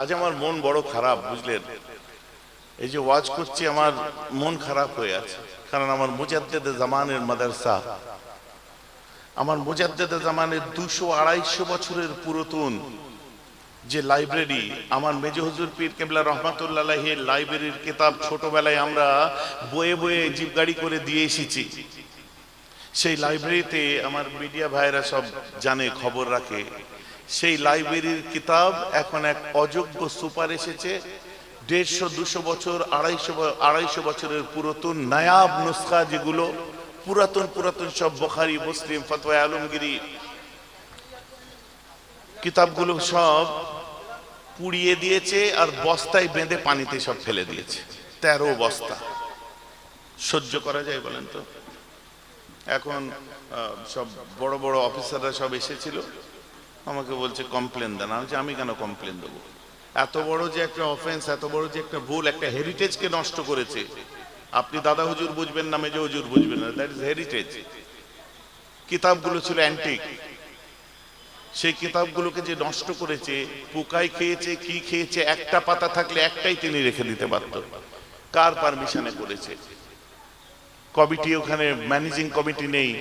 আজ আমার মন বড় খারাপ, বুঝলেন? এই যে ওয়াজ করছি আমার মন খারাপ হয়ে আছে, কারণ আমার মুজাদ্দেদে জামানের মাদ্রাসা, আমার মুজাদ্দেদে জামানের 200-250 বছরের পুরাতন যে লাইব্রেরি, আমার মেজ হুজুর পীর কেবলা রহমাতুল্লাহ আলাইহির লাইব্রেরির কিতাব ছোটবেলায় আমরা বয়ে বয়ে জিপ গাড়ি করে দিয়ে এসেছি। সেই লাইব্রেরিতে আমার মিডিয়া ভাইরা সব জানে, খবর রাখে। সেই লাইব্রেরির কিতাব এখন এক অযোগ্য সুপার এসেছে, 150-200 বছর 250 বছরের পুরাতন নায়াব নুসখা, যেগুলো পুরাতন পুরাতন সব বুখারী, মুসলিম, ফতোয়া আলমগীরি কিতাবগুলো সব পুড়িয়ে দিয়েছে আর বস্তায় বেঁধে পানিতে সব ফেলে দিয়েছে। 13 বস্তা। সহ্য করা যায় বলেন তো? এখন সব বড় বড় অফিসাররা সব এসেছিল, আমাকে বলছে কমপ্লেন দেন। আমি কেন কমপ্লেন দেবো? এত বড় যে একটা অফেন্স, এত বড় যে একটা ভুল, একটা হেরিটেজকে নষ্ট করেছে। আপনি দাদা হুজুর বুঝবেন না, মেজো হুজুর বুঝবেন না, দ্যাট ইজ হেরিটেজ। কিতাবগুলো ছিল অ্যান্টিক, সেই কিতাবগুলোকে যে নষ্ট করেছে, পোকায় খেয়েছে, কি খেয়েছে, একটা পাতা থাকলে একটাই তিনি রেখে দিতে পারত। কার পারমিশনে করেছে? কমিটি, ওখানে ম্যানেজিং কমিটি নেই,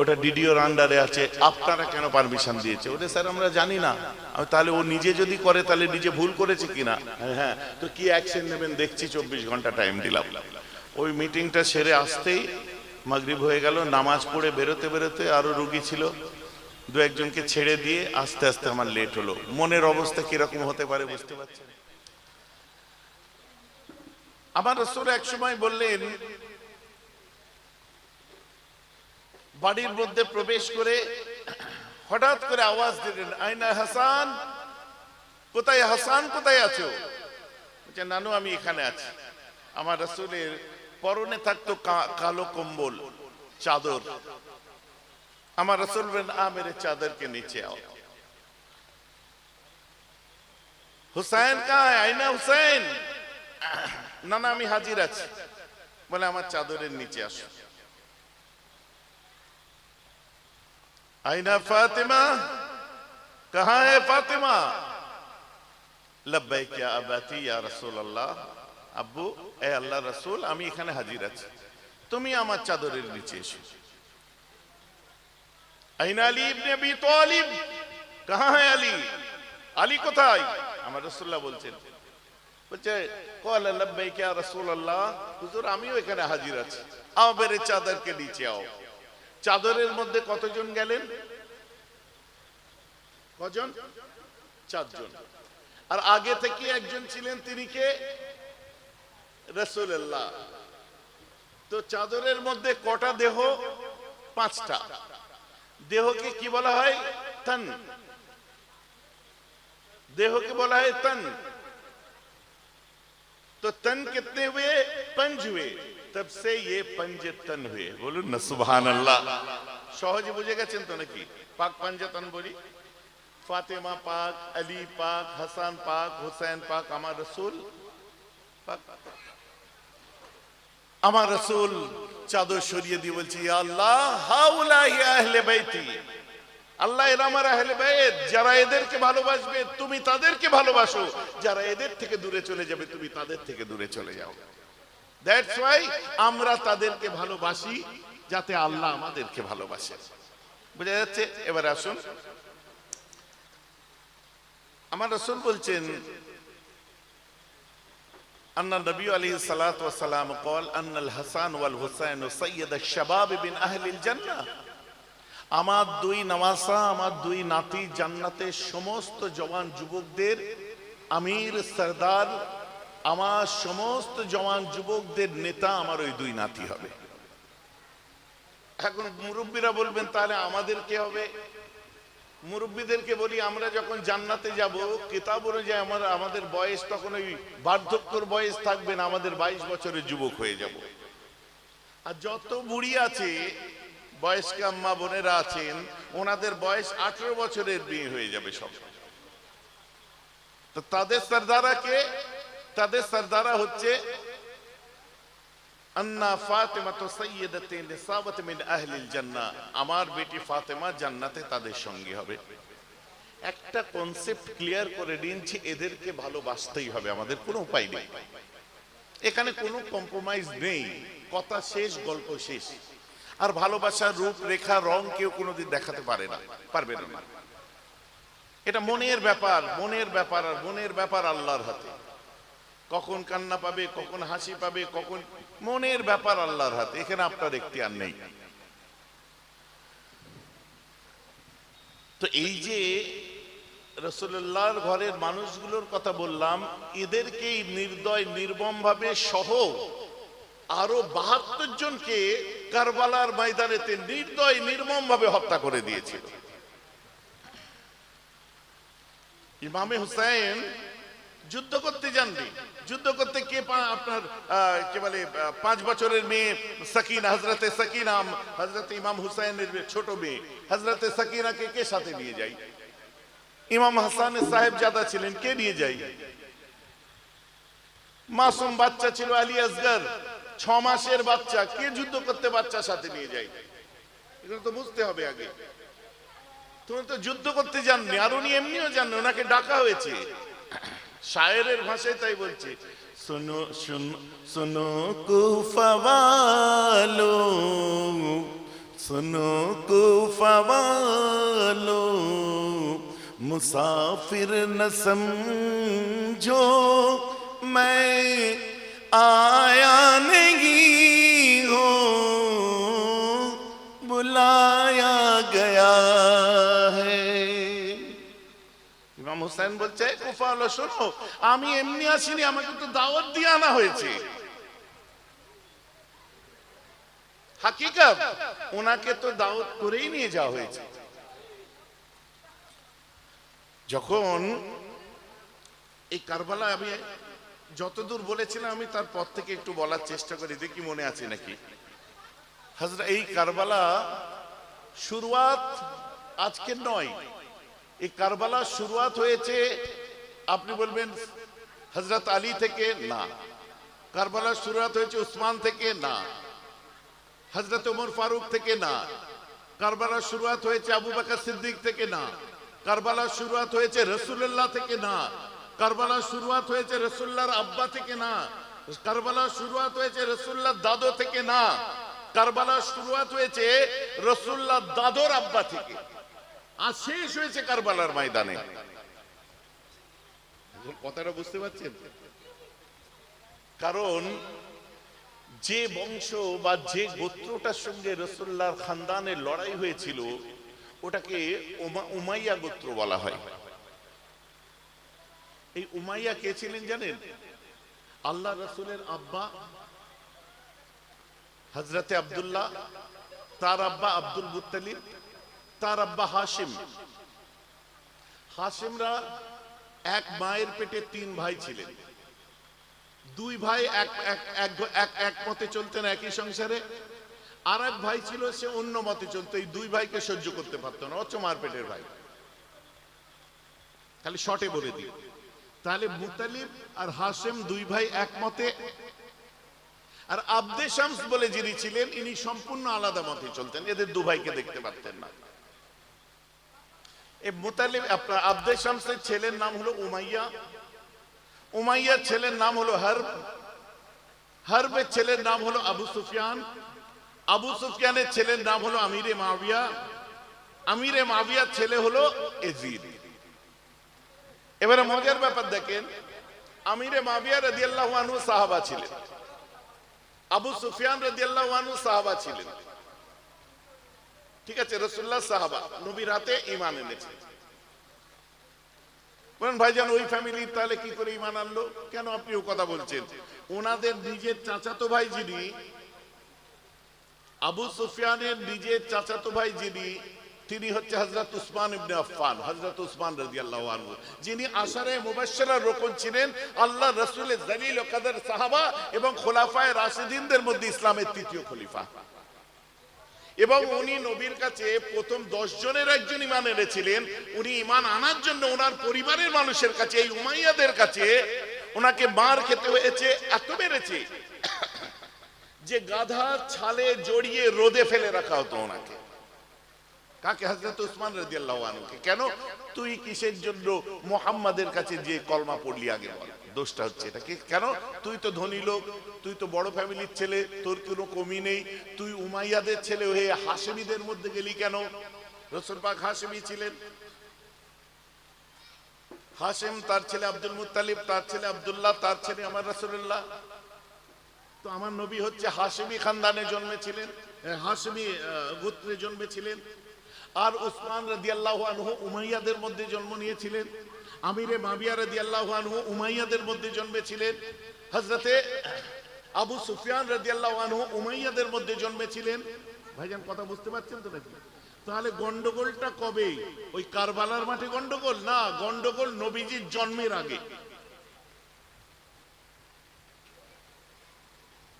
ওটা ডিডিওর আন্ডারে আছে, আপনারা কেন পারমিশন দিয়েছে? ওটা স্যার আমরা জানি না। তাহলে ও নিজে যদি করে তাহলে নিজে ভুল করেছে কিনা? হ্যাঁ, তো কি অ্যাকশন নেবেন দেখছি, 24 ঘন্টা টাইম দিলাম। ওই মিটিংটা সেরে আসতেই মাগরিব হয়ে গেল। নামাজ পড়ে বেরোতে বেরোতে আরো রুগী ছিল, 2-1 জনকে ছেড়ে দিয়ে আস্তে আস্তে আমার লেট হলো। মনের অবস্থা কিরকম হতে পারে বুঝতে পারছেন? আমার রাসূল এক সময় বললেন, বাড়ির মধ্যে প্রবেশ করে হঠাৎ করে আওয়াজ দিলেন, আইনা হাসান, কোথায় হাসান, কোথায় আছো? বলছে, নানু আমি এখানে আছি। আমার রাসূলের পরনে থাকতো কালো কম্বল, চাদর। আমার রাসূল বলেন, মেরে চাদরকে নিচে आओ। হুসাইন কাহা है? আইনা হুসাইন? না না আমি হাজির আছি। বলে, আমার চাদরের নিচে আসো। আইনা ফাতিমা? कहाँ है फातिमा? लब्बैक या अबाती या रसूल अल्लाह। আব্বু, এ আল্লাহ রাসূল, আমি এখানে হাজির আছি, তুমি আমার চাদরের নিচে এসো। আইনা আলী ইবনে আবি তালিব? कहाँ है আলী? আলী কোথায়? আমার রাসূলুল্লাহ বলছেন, বলছে, قال لبيك يا رسول الله, হুজুর আমিও এখানে হাজির আছি, আমার চাদরকে নিচে आओ। চাদরের মধ্যে কতজন গেলেন? কজন? 4 জন। আর আগে থেকে একজন ছিলেন, তিনি কে? রাসূলুল্লাহ। তো চাদরের মধ্যে কটা দেহ? 5টা। দেহকে কি বলা হয়? তন। देह बोला है तन। तो तन कितने हुए? 5 हुए, तब से ये 5 तन हुए। बोलो न सुभान अल्लाह। सहज बुझे গেছেন তো নাকি? পাক পাঞ্জাতন বলি, ফাতেমা পাক, আলী পাক, হাসান পাক, হুসাইন পাক, আমার রাসূল পাক। আমার রাসূল চাদর সরিয়ে দিয়ে বলছে, ইয়া আল্লাহ, হাউলাই আহলে বাইতি। আল্লাহ, এরা আমার আহলে বাইত, যারা এদেরকে ভালোবাসবে তুমি তাদেরকে ভালোবাসো, যারা এদের থেকে দূরে চলে যাবে তুমি তাদের থেকে দূরে চলে যাও। দ্যাটস ওয়াই আমরা তাদেরকে ভালোবাসি, যাতে আল্লাহ আমাদেরকে ভালোবাসে। বুঝা যাচ্ছে? এবার আসুন, আমার রাসূল বলছেন, আন্না নবী আলাইহিস সালাতু ওয়াস সালাম قال ان الحسن والحسين سيد الشباب من اهل الجنه। আমার 2 নওয়াসা, আমার 2 নাতি জান্নাতের সমস্ত জওয়ান যুবকদের আমির, সরদার, আমার সমস্ত জওয়ান যুবকদের নেতা আমার ওই 2 নাতি হবে। এখন মুরব্বীরা বলবেন, তাহলে আমাদের কে হবে? মুরব্বীদেরকে বলি, আমরা যখন জান্নাতে যাব, কিতাব অনুযায়ী আমাদের বয়স তখন ওই বার্ধক্যর বয়স থাকবে না, আমাদের 22 বছরের যুবক হয়ে যাব। আর যত বুড়ি আছে, বয়স্ক আম্মা বোনেরা আছেন, ওনাদের বয়স 18 বছরের বিয়ে হয়ে যাবে সব। তো তাদের সরদারা কে? তাদের সরদারা হচ্ছে আন্না ফাতিমা তো সাইয়্যিদাতুন নিসাওয়াত মিন আহলিল জান্নাহ। আমার বেটি ফাতেমা জান্নাতে তাদের সঙ্গী হবে। একটা কনসেপ্ট ক্লিয়ার করে নিন যে এদেরকে ভালোবাসতেই হবে, আমাদের কোনো উপায় নেই, এখানে কোনো কম্প্রোমাইজ নেই, কথা শেষ, গল্প শেষ। আর ভালোবাসার রূপ রেখা রং কেউ কোনোদিন দেখাতে পারে না, পারবে না। এটা মনের ব্যাপার, মনের ব্যাপার, আর মনের ব্যাপার আল্লাহর হাতে। কখন কান্না পাবে, কখন হাসি পাবে, কখন, মনের ব্যাপার আল্লাহর হাতে, এখানে আপনার এখতিয়ার নেই। তো এই যে রাসূলুল্লাহর ঘরের মানুষগুলোর কথা বললাম, এদেরকেই নির্দয় নির্মম ভাবে সহ আরো ৭২ জনকে কারবালার ময়দানেতে নির্দয় নির্মম ভাবে হত্যা করে দিয়েছিল। ইমামে হুসাইন যুদ্ধ করতে যাননি, যুদ্ধ করতে কে আপনার কি বলে 5 বছরের মেয়ে সাকিনা, হযরতে সাকিনা, হযরতে ইমাম হুসাইনের ছোট মেয়ে হযরতে সাকিনাকে কে সাথে নিয়ে যায়? ইমাম হাসানের সাহেবজাদা ছিলেন, কে নিয়ে যায়? মাসুম বাচ্চা ছিল আলী আসগর, 6 মাসের বাচ্চা, কে যুদ্ধ করতে বাচ্চার সাথে নিয়ে যায়? এগুলো তো বুঝতে হবে আগে। তুমি তো যুদ্ধ করতে যাননি, আর উনি এমনিও জানেন, ওনাকে ডাকা হয়েছে। শায়েরের ভাষায় তাই বলছে, सुनो सुनो सुनो कूफा वालों, सुनो कूफा वालों, मुसाफिर न समझो मैं आया नहीं हूँ, बुलाया गया है। ইমাম হুসাইন বলছে, কুফা হলো, শোনো, আমি এমনি আসিনি, আমাকে তো দাওয়াত দিয়ে আনা হয়েছে। হাকিকত, ওনাকে তো দাওয়াত করেই নিয়ে যাওয়া হয়েছে। যখন এই কারবালা, আমি যতদূর বলেছিলাম, আমি তারপর থেকে একটু বলার চেষ্টা করি, দেখি মনে আছে নাকি। হযরত, এই কারবালা শুরুয়াত আজকের নয়, এই কারবালা শুরুয়াত হয়েছে, আপনি বলবেন হযরত আলী থেকে, না। কারবালা শুরুয়াত হয়েছে উসমান থেকে, না। হযরত ওমর ফারুক থেকে, না। কারবালা শুরুয়াত হয়েছে আবু বকর সিদ্দিক থেকে, না। কারবালা শুরুয়াত হয়েছে রাসূলুল্লাহ থেকে, না। কারবালা শুরুয়াত হয়েছে রাসূলুল্লাহর আব্বা থেকে, না। কারবালা শুরুয়াত হয়েছে রাসূলুল্লাহর দাদু থেকে, না। কারবালা শুরুয়াত হয়েছে রাসূলুল্লাহর দাদুর আব্বা থেকে, আর শেষ হয়েছে কারবালার ময়দানে। কথাটা বুঝতে পারছেন? কারণ যে বংশ বা যে গোত্রটার সঙ্গে রাসূলুল্লাহর খানদানের লড়াই হয়েছিল, ওটাকে উমাইয়া গোত্র বলা হয়। এই উমাইয়া কে ছিলেন জানেন? আল্লাহ রাসূলের আব্বা হযরতে আব্দুল্লাহ, তার আব্বা আব্দুল মুত্তালিব, তার আব্বা হাশিম। হাশিমরা এক মায়ের পেটে 3 ভাই ছিলেন। 2 ভাই এক মতে চলতেন একই সংসারে, আর এক ভাই ছিল সে অন্য মতে চলতো। এই 2 ভাইকে সহ্য করতে পারতো না, অথচ মার পেটের ভাই। খালি শর্টে বলে দিই, তাহলে মুত্তালিব আর হাশিম 2 ভাই এক মতে, আর আব্দে শামস বলে যিনি ছিলেন, ইনি সম্পূর্ণ আলাদা মতে চলতেন, এদের 2 ভাইকে দেখতে পারতেন না। এই মুত্তালিব, আপনার আব্দে শামসের ছেলের নাম হলো উমাইয়া, উমাইয়ার ছেলের নাম হলো হারব, হারবের ছেলের নাম হলো আবু সুফিয়ান, আবু সুফিয়ানের ছেলের নাম হলো আমিরে মুআবিয়া, আমিরে মুআবিয়ার ছেলে হলো ইয়াজিদ। এবারে মজার ব্যাপার দেখেন, আমিরে মুআবিয়া রাদিয়াল্লাহু আনহু সাহাবা ছিলেন, আবু সুফিয়ান রাদিয়াল্লাহু আনহু সাহাবা ছিলেন, ঠিক আছে, রাসূলুল্লাহ সাহাবা, নবীর হাতে ঈমান এনেছে। বলেন ভাইজান, ওই ফ্যামিলি তাহলে কি করে ঈমান আনলো? কেন আপনি ও কথা বলছেন? ওনাদের নিজের চাচাতো ভাই যিনি, আবু সুফিয়ানের নিজের চাচাতো ভাই যিনি, তিনি হচ্ছে হযরত উসমান ইবনে আফফান, হযরত উসমান রাদিয়াল্লাহু আনহু, যিনি আশারে মুবাশশিরার রুকন ছিলেন, আল্লাহ রাসূলের জলিল ও কদর সাহাবা এবং খোলাফায়ে রাশিদিনদের মধ্যে ইসলামের ৩য় খলিফা। এবং উনি নবীর কাছে প্রথম 10 জনের একজন ঈমান এনেছিলেন। উনি ঈমান আনার জন্য ওনার পরিবারের মানুষের কাছে, এই উমাইয়াদের কাছে ওনাকে মার খেতে হয়েছে, এত মেরেছে যে গাধা ছালে জড়িয়ে রোদে ফেলে রাখা হতো ওনাকে। কাকে? হযরত উসমান রাদিয়াল্লাহু আনহুকে। কেন? তুই কিসের জন্য মুহাম্মাদের কাছে যে কলমা পড়লি আগে বল। দোষটা হচ্ছে এটা কি? কেন? তুই তো ধনী লোক, তুই তো বড় ফ্যামিলির ছেলে, তোর কোনো কমি নেই, তুই উমাইয়াদের ছেলে হয়ে হাশেমীদের মধ্যে গেলি কেন? রাসূল পাক হাশেমী ছিলেন। হাশেম, তার ছেলে আব্দুল মুত্তালিব, তার ছেলে আব্দুল্লাহ, তার ছেলে আমার রাসূলুল্লাহ। তো আমার নবী হচ্ছে হাশেমী খানদানে জন্মেছিলেন, হাশেমী গোত্রে জন্মেছিলেন। আর উসমান রাদিয়াল্লাহু আনহু উমাইয়াদের মধ্যে জন্ম নিয়েছিলেন। আমিরে মাবিয়া রাদিয়াল্লাহু আনহু উমাইয়াদের মধ্যে জন্মেছিলেন। হযরতে আবু সুফিয়ান রাদিয়াল্লাহু আনহু উমাইয়াদের মধ্যে জন্মেছিলেন। ভাইজান কথা বুঝতে পারছেন তো নাকি? তাহলে গন্ডগোলটা কবে? ওই কারবালার মাঠে গন্ডগোল না, গন্ডগোল নবীজির জন্মের আগে।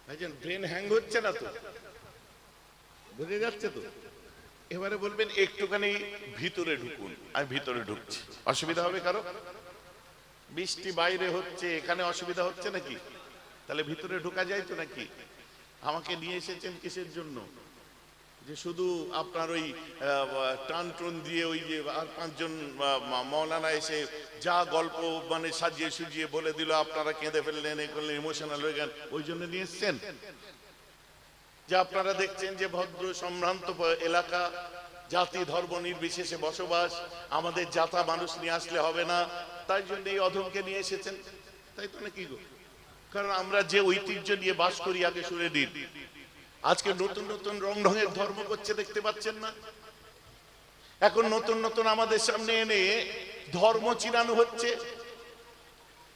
ভাইজান ব্রেন হ্যাং হচ্ছে না তো? বুঝে যাচ্ছে তো? এবারে বলবেন একটুখানি ভিতরে ঢুকুন। আমি ভিতরে ঢুকছি, অসুবিধা হবে কারো? বৃষ্টি বাইরে হচ্ছে, এখানে অসুবিধা হচ্ছে নাকি? তাহলে ভিতরে ঢোকা যায় তো নাকি? আমাকে নিয়ে এসেছেন কিসের জন্য? যে শুধু আপনার ওই টান টন দিয়ে ওই যে আর পাঁচজন মৌলানা এসে যা গল্প মানে সাজিয়ে সুজিয়ে বলে দিল, আপনারা কেঁদে ফেললেন, এ করলেন, ইমোশনাল হয়ে গেলেন, ওই জন্য নিয়ে এসছেন? যে আপনারা দেখছেন যে ভদ্র সম্ভ্রান্ত এলাকা, জাতি ধর্ম নির্বিশেষে বসবাস, আমাদের জাতা মানুষ নিয়ে আসলে হবে না, তাই জন্য এই অধমকে নিয়ে এসেছেন, তাই তো নাকি গো? কারণ আমরা যে ঐতিহ্য নিয়ে বাস করি, আগে শুনে দিন, আজকে নতুন নতুন রং ঢঙের ধর্ম করছে, দেখতে পাচ্ছেন না? এখন নতুন নতুন আমাদের সামনে এনে ধর্ম চিনানো হচ্ছে।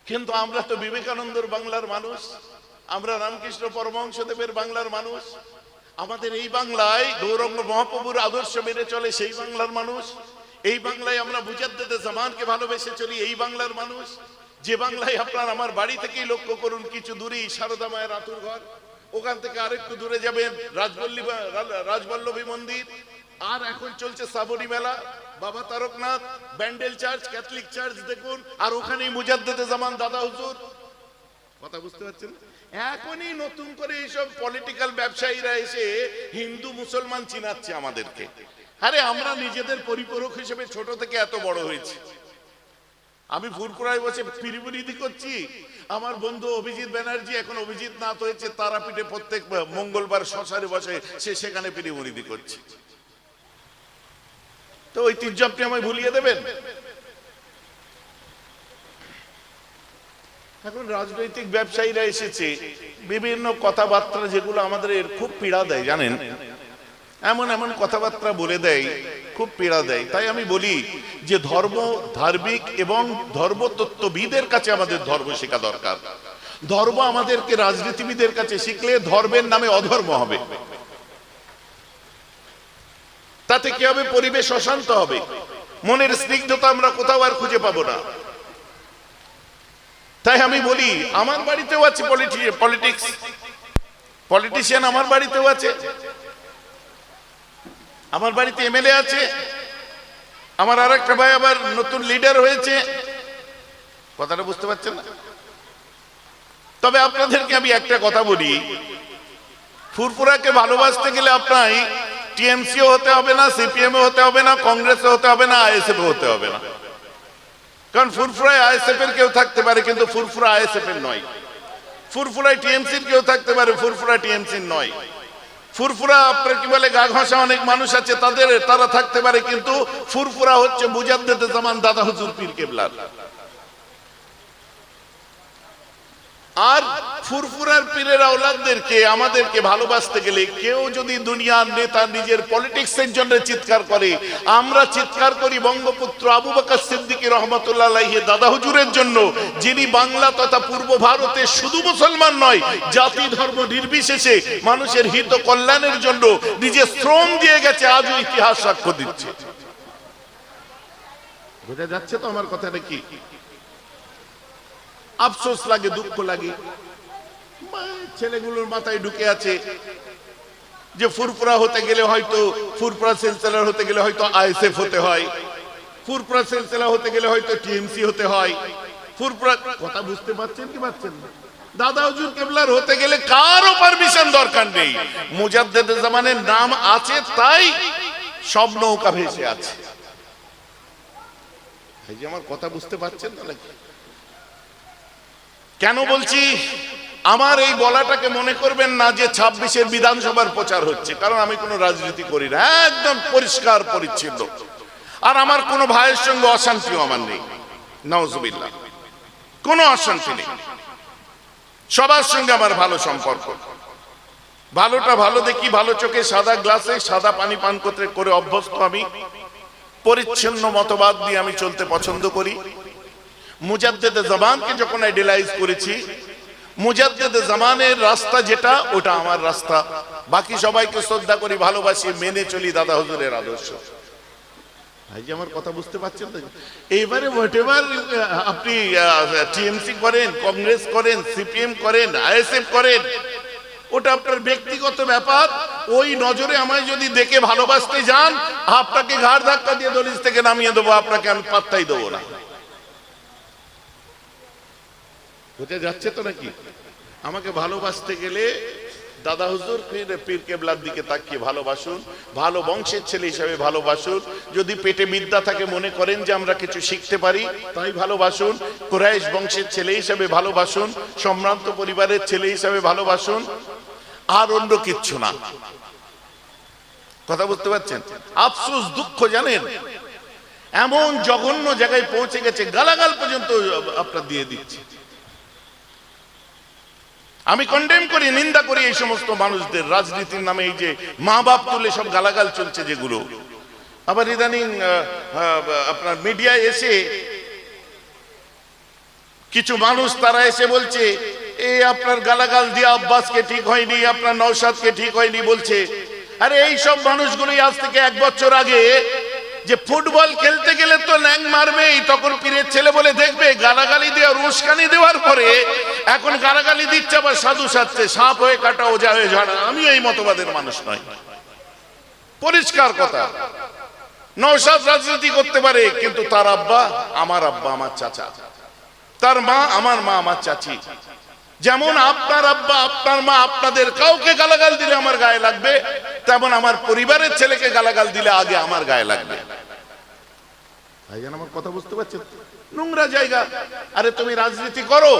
কিন্তু আমরা তো বিবেকানন্দর বাংলার মানুষ, আমরা রামকৃষ্ণ পরমহংসদেবের বাংলার মানুষ, আমাদের এই বাংলায় গৌরাঙ্গ মহাপ্রভুর আদর্শ মেনে চলে সেই বাংলার মানুষ, এই বাংলায় আমরা মুজাদ্দেদে জামানকে ভালোবেসে চলি এই বাংলার মানুষ, যে বাংলায় আপনার আমার বাড়ি থেকেই লক্ষ্য করুন কিছু দূরেই সারদা মায়ের আতুর ঘর, ওখান থেকে আরেকটু দূরে যাবেন রাজবল্লভী মন্দির, আর এখন চলছে শ্রাবণী মেলা, বাবা Taraknath, Bandel church, Catholic church দেখুন, আর ওখানেই মুজাদ্দেদে জামান দাদা হুজুর। কথা বুঝতে পারছেন? এখনই নতুন করে এইসব পলিটিক্যাল ব্যবসায়ীরা এসে হিন্দু মুসলমান চিনাচ্ছে আমাদেরকে। আরে আমরা নিজেদের পরিপূরক হিসেবে ছোট থেকে এত বড় হয়েছি। আমি ফুরফুরায় বসে পিরিবুনিদি করছি, আমার বন্ধু অভিজিৎ ব্যানার্জি, এখন অভিজিৎ নাথ হয়েছে, তারাপীঠে প্রত্যেক মঙ্গলবার শশারে বসে সে সেখানে পিরিবুনিদি করছে। তো ঐতিহ্য আপনি আমায় ভুলিয়ে দেবেন? এখন রাজনৈতিক ব্যবসায়ীরা এসেছে, বিভিন্ন কথাবার্তা যেগুলো আমাদের খুব পীড়া দেয়, জানেন, এমন এমন কথাবার্তা বলে দেয়, খুব পীড়া দেয়। তাই আমি বলি যে ধর্ম ধার্মিক এবং ধর্মতত্ত্ববিদের কাছে আমাদের ধর্ম শেখা দরকার। ধর্ম আমাদেরকে রাজনীতিবিদের কাছে শিখলে ধর্মের নামে অধর্ম হবে, তাতে কি হবে? পরিবেশ অশান্ত হবে, মনের স্নিগ্ধতা আমরা কোথাও আর খুঁজে পাবো না। তাই আমি বলি, আমার বাড়িতেও আছে পলিটিশিয়ান, আমার বাড়িতেও আছে, আমার বাড়িতে এমএলএ আছে, আমার আর একটা ভাই আবার নতুন লিডার হয়েছে। কথাটা বুঝতে পারছেন না? তবে আপনাদেরকে আমি একটা কথা বলি, ফুরফুরাকে ভালোবাসতে গেলে আপনার টিএমসিও হতে হবে না, সিপিএমও হতে হবে না, কংগ্রেসও হতে হবে না, আইএসএফ হতে হবে না। কারণ ফুরফুরায় আইএসএফ এর কেউ থাকতে পারে, কিন্তু ফুরফুরা আইএসএফ এর নয়। ফুরফুরায় টিএমসির কেউ থাকতে পারে, ফুরফুরা টিএমসির নয়। ফুরফুরা আপনার কি বলে গা ঘষা অনেক মানুষ আছে, তারা থাকতে পারে, কিন্তু ফুরফুরা হচ্ছে মুজাদ্দেদে জামান দাদা হুজুর পীর কেবলার। আর ফুরফুরার পীরের আওলাদদেরকে আমাদেরকে ভালোবাসতে গেলে কেউ যদি দুনিয়ার নেতা নিজের পলিটিক্সের জন্য চিৎকার করে, আমরা চিৎকার করি বঙ্গপুত্র আবু বকর সিদ্দিক রহমতুল্লাহ আলাইহি দাদা হুজুরের জন্য, যিনি বাংলা তথা পূর্ব ভারতে শুধু মুসলমান নয়, জাতি ধর্ম নির্বিশেষে মানুষের হিত কল্যাণের জন্য নিজের শ্রম দিয়ে গেছে, আজও ইতিহাস সাক্ষ্য দিচ্ছে। বোঝা যাচ্ছে তো আমার কথাটা কি? আফসোস লাগে, দুঃখ লাগে, ছেলেগুলোর মাথায় ঢুকে আছে যে ফুরফুরা হতে গেলে হয়তো, ফুরফুরা সিলসিলার হতে গেলে হয়তো আইএসএফ হতে হয়, ফুরফুরা সিলসিলা হতে গেলে হয়তো টিএমসি হতে হয়, ফুরফুরা। কথা বুঝতে পারছেন কি পারছেন না? দাদা হুজুর কেবলার হতে গেলে কারো পারমিশন দরকার নেই, মুজাদ্দেদে জামানের নাম আছে তাই সব নৌকা ভেসে আছে। এই যে আমার কথা বুঝতে পারছেন না? কেন বলছি? আমার এই বলাটাকে মনে করবেন না যে 26-এর বিধানসভার প্রচার হচ্ছে, কারণ আমি কোনো রাজনীতি করি না, একদম পরিষ্কার পরিচ্ছন্ন। আর আমার কোনো ভাইয়ের সঙ্গে অশান্তিও আমার নেই, নাউজুবিল্লাহ, কোনো অশান্তি নেই। সবার সঙ্গে আমার ভালো সম্পর্ক। ভালোটা ভালো দেখি, ভালো চোখে সাদা গ্লাসে সাদা পানি পান করতে করে অভ্যস্ত আমি। পরিচ্ছন্ন মতবাদ দিয়ে আমি চলতে পছন্দ করি। মুজাদ্দেদে জামানকে যখন আইডিয়ালাইজ করেছি, মুজাদ্দেদে জামানের রাস্তা যেটা, ওটা আমার রাস্তা। বাকি সবাইকে শ্রদ্ধা করি, ভালোবাসি, মেনে চলি দাদা হুজুরের আদর্শ। ভাই যে আমার কথা বুঝতে পারছেন তো? এইবারে হোয়াটএভার আপনি টিএমসি করেন, কংগ্রেস করেন, সিপিএম করেন, আইএসএফ করেন, ওটা আপনার ব্যক্তিগত ব্যাপার। ওই নজরে আমায় যদি দেখে ভালোবাসতে যান, আপনাকে ঘাড় ধাক্কা দিয়ে দলিস থেকে নামিয়ে দেবো, আপনাকে আমি পাত্তাই দেবো না। বুঝে যাচ্ছে তো নাকি? আমাকে ভালোবাসতে গেলে দাদা হুজুর পীর কেবলার দিকে তাকিয়ে ভালোবাসুন, ভালো বংশের ছেলে হিসাবে ভালোবাসুন। যদি পেটে বিদ্যা থাকে, মনে করেন যে আমরা কিছু শিখতে পারি, তাই ভালোবাসুন। কুরাইশ বংশের ছেলে হিসাবে ভালোবাসুন, সম্ভ্রান্ত পরিবারের ছেলে হিসাবে ভালোবাসুন, আর অন্য কিচ্ছু না। কথা বুঝতে পারছেন? আফসোস, দুঃখ জানেন, এমন জঘন্য জায়গায় পৌঁছে গেছে, গালাগাল পর্যন্ত আপনার দিয়ে দিচ্ছে। আমি কন্ডেম করি, নিন্দা করি এই সমস্ত মানুষদের। রাজনীতির নামে এই যে মা বাপ তুলে সব গালাগাল চলছে যেগুলো, আবার ইদানিং আপনার মিডিয়ায় এসে কিছু মানুষ তারা এসে বলছে, এই আপনার গালাগাল দিয়ে আব্বাসকে ঠিক হয়নি, আপনার নওশাদকে ঠিক হয়নি বলছে। আরে এই সব মানুষগুলোই আজ থেকে 1 বছর আগে যে ফুটবল খেলতে গেলে তো ল্যাং মারবেই, তখন পীরের ছেলে বলে দেখবে গালাগালি দিয়ে উস্কানি দেওয়ার পরে এখন গালাগালি দিচ্ছে, আবার সাধু সাজছে, সাপ হয়ে কাটা, ওজা হয়ে ঝাড়া। আমি এই মতবাদের মানুষ নয়, পরিষ্কার কথা। নওশাদ রাজনীতি করতে পারে, কিন্তু তার আব্বা আমার আব্বা, আমার চাচা, তার মা আমার মা, আমার চাচি। যেমন আপনার আব্বা আপনার মা আপনাদের কাউকে গালাগাল দিলে আমার গায়ে লাগবে, তেমন আমার পরিবারের ছেলেকে গালাগাল দিলে আগে আমার গায়ে লাগবে। ভাইজান আমার কথা বুঝতে পারছেন? নোংরা জায়গা। আরে তুমি রাজনীতি করো,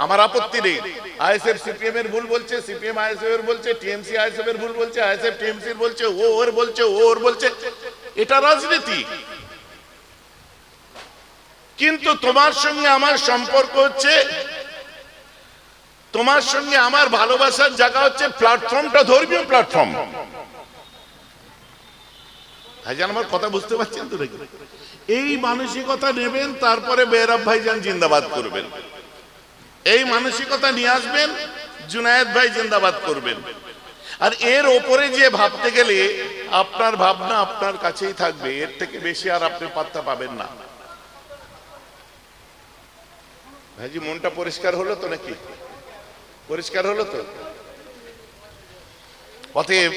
আমার আপত্তি নেই। আইএসএফ সিপিএম এর ভুল বলছে, সিপিএম আইএসএফ এর বলছে, টিএমসি আইএসএফ এর ভুল বলছে, আইএসএফ টিএমসি এর বলছে, ও ওর বলছে, ও ওর বলছে, এটা রাজনীতি। কিন্তু তোমার সঙ্গে আমার সম্পর্ক হচ্ছে, তোমার সঙ্গে আমার ভালোবাসার জায়গা হচ্ছে প্ল্যাটফর্মটা ধর্মীয় প্ল্যাটফর্ম। ভাইজান আমার কথা বুঝতে পারছেন তো নাকি? এই মানসিকতা নেবেন, তারপরে বেহরাব ভাইজান জিন্দাবাদ করবেন। এই মানসিকতা নিয়ে আসবেন, জুনায়েদ ভাই জিন্দাবাদ করবেন। আর এর ওপরে যে ভাবতে গেলে আপনার ভাবনা আপনার কাছেই থাকবে, এর থেকে বেশি আর আপনি পাত্তা পাবেন না। ভাইজি মনটা পরিষ্কার হলো তো নাকি? পরিষ্কার হলো তো? অতএব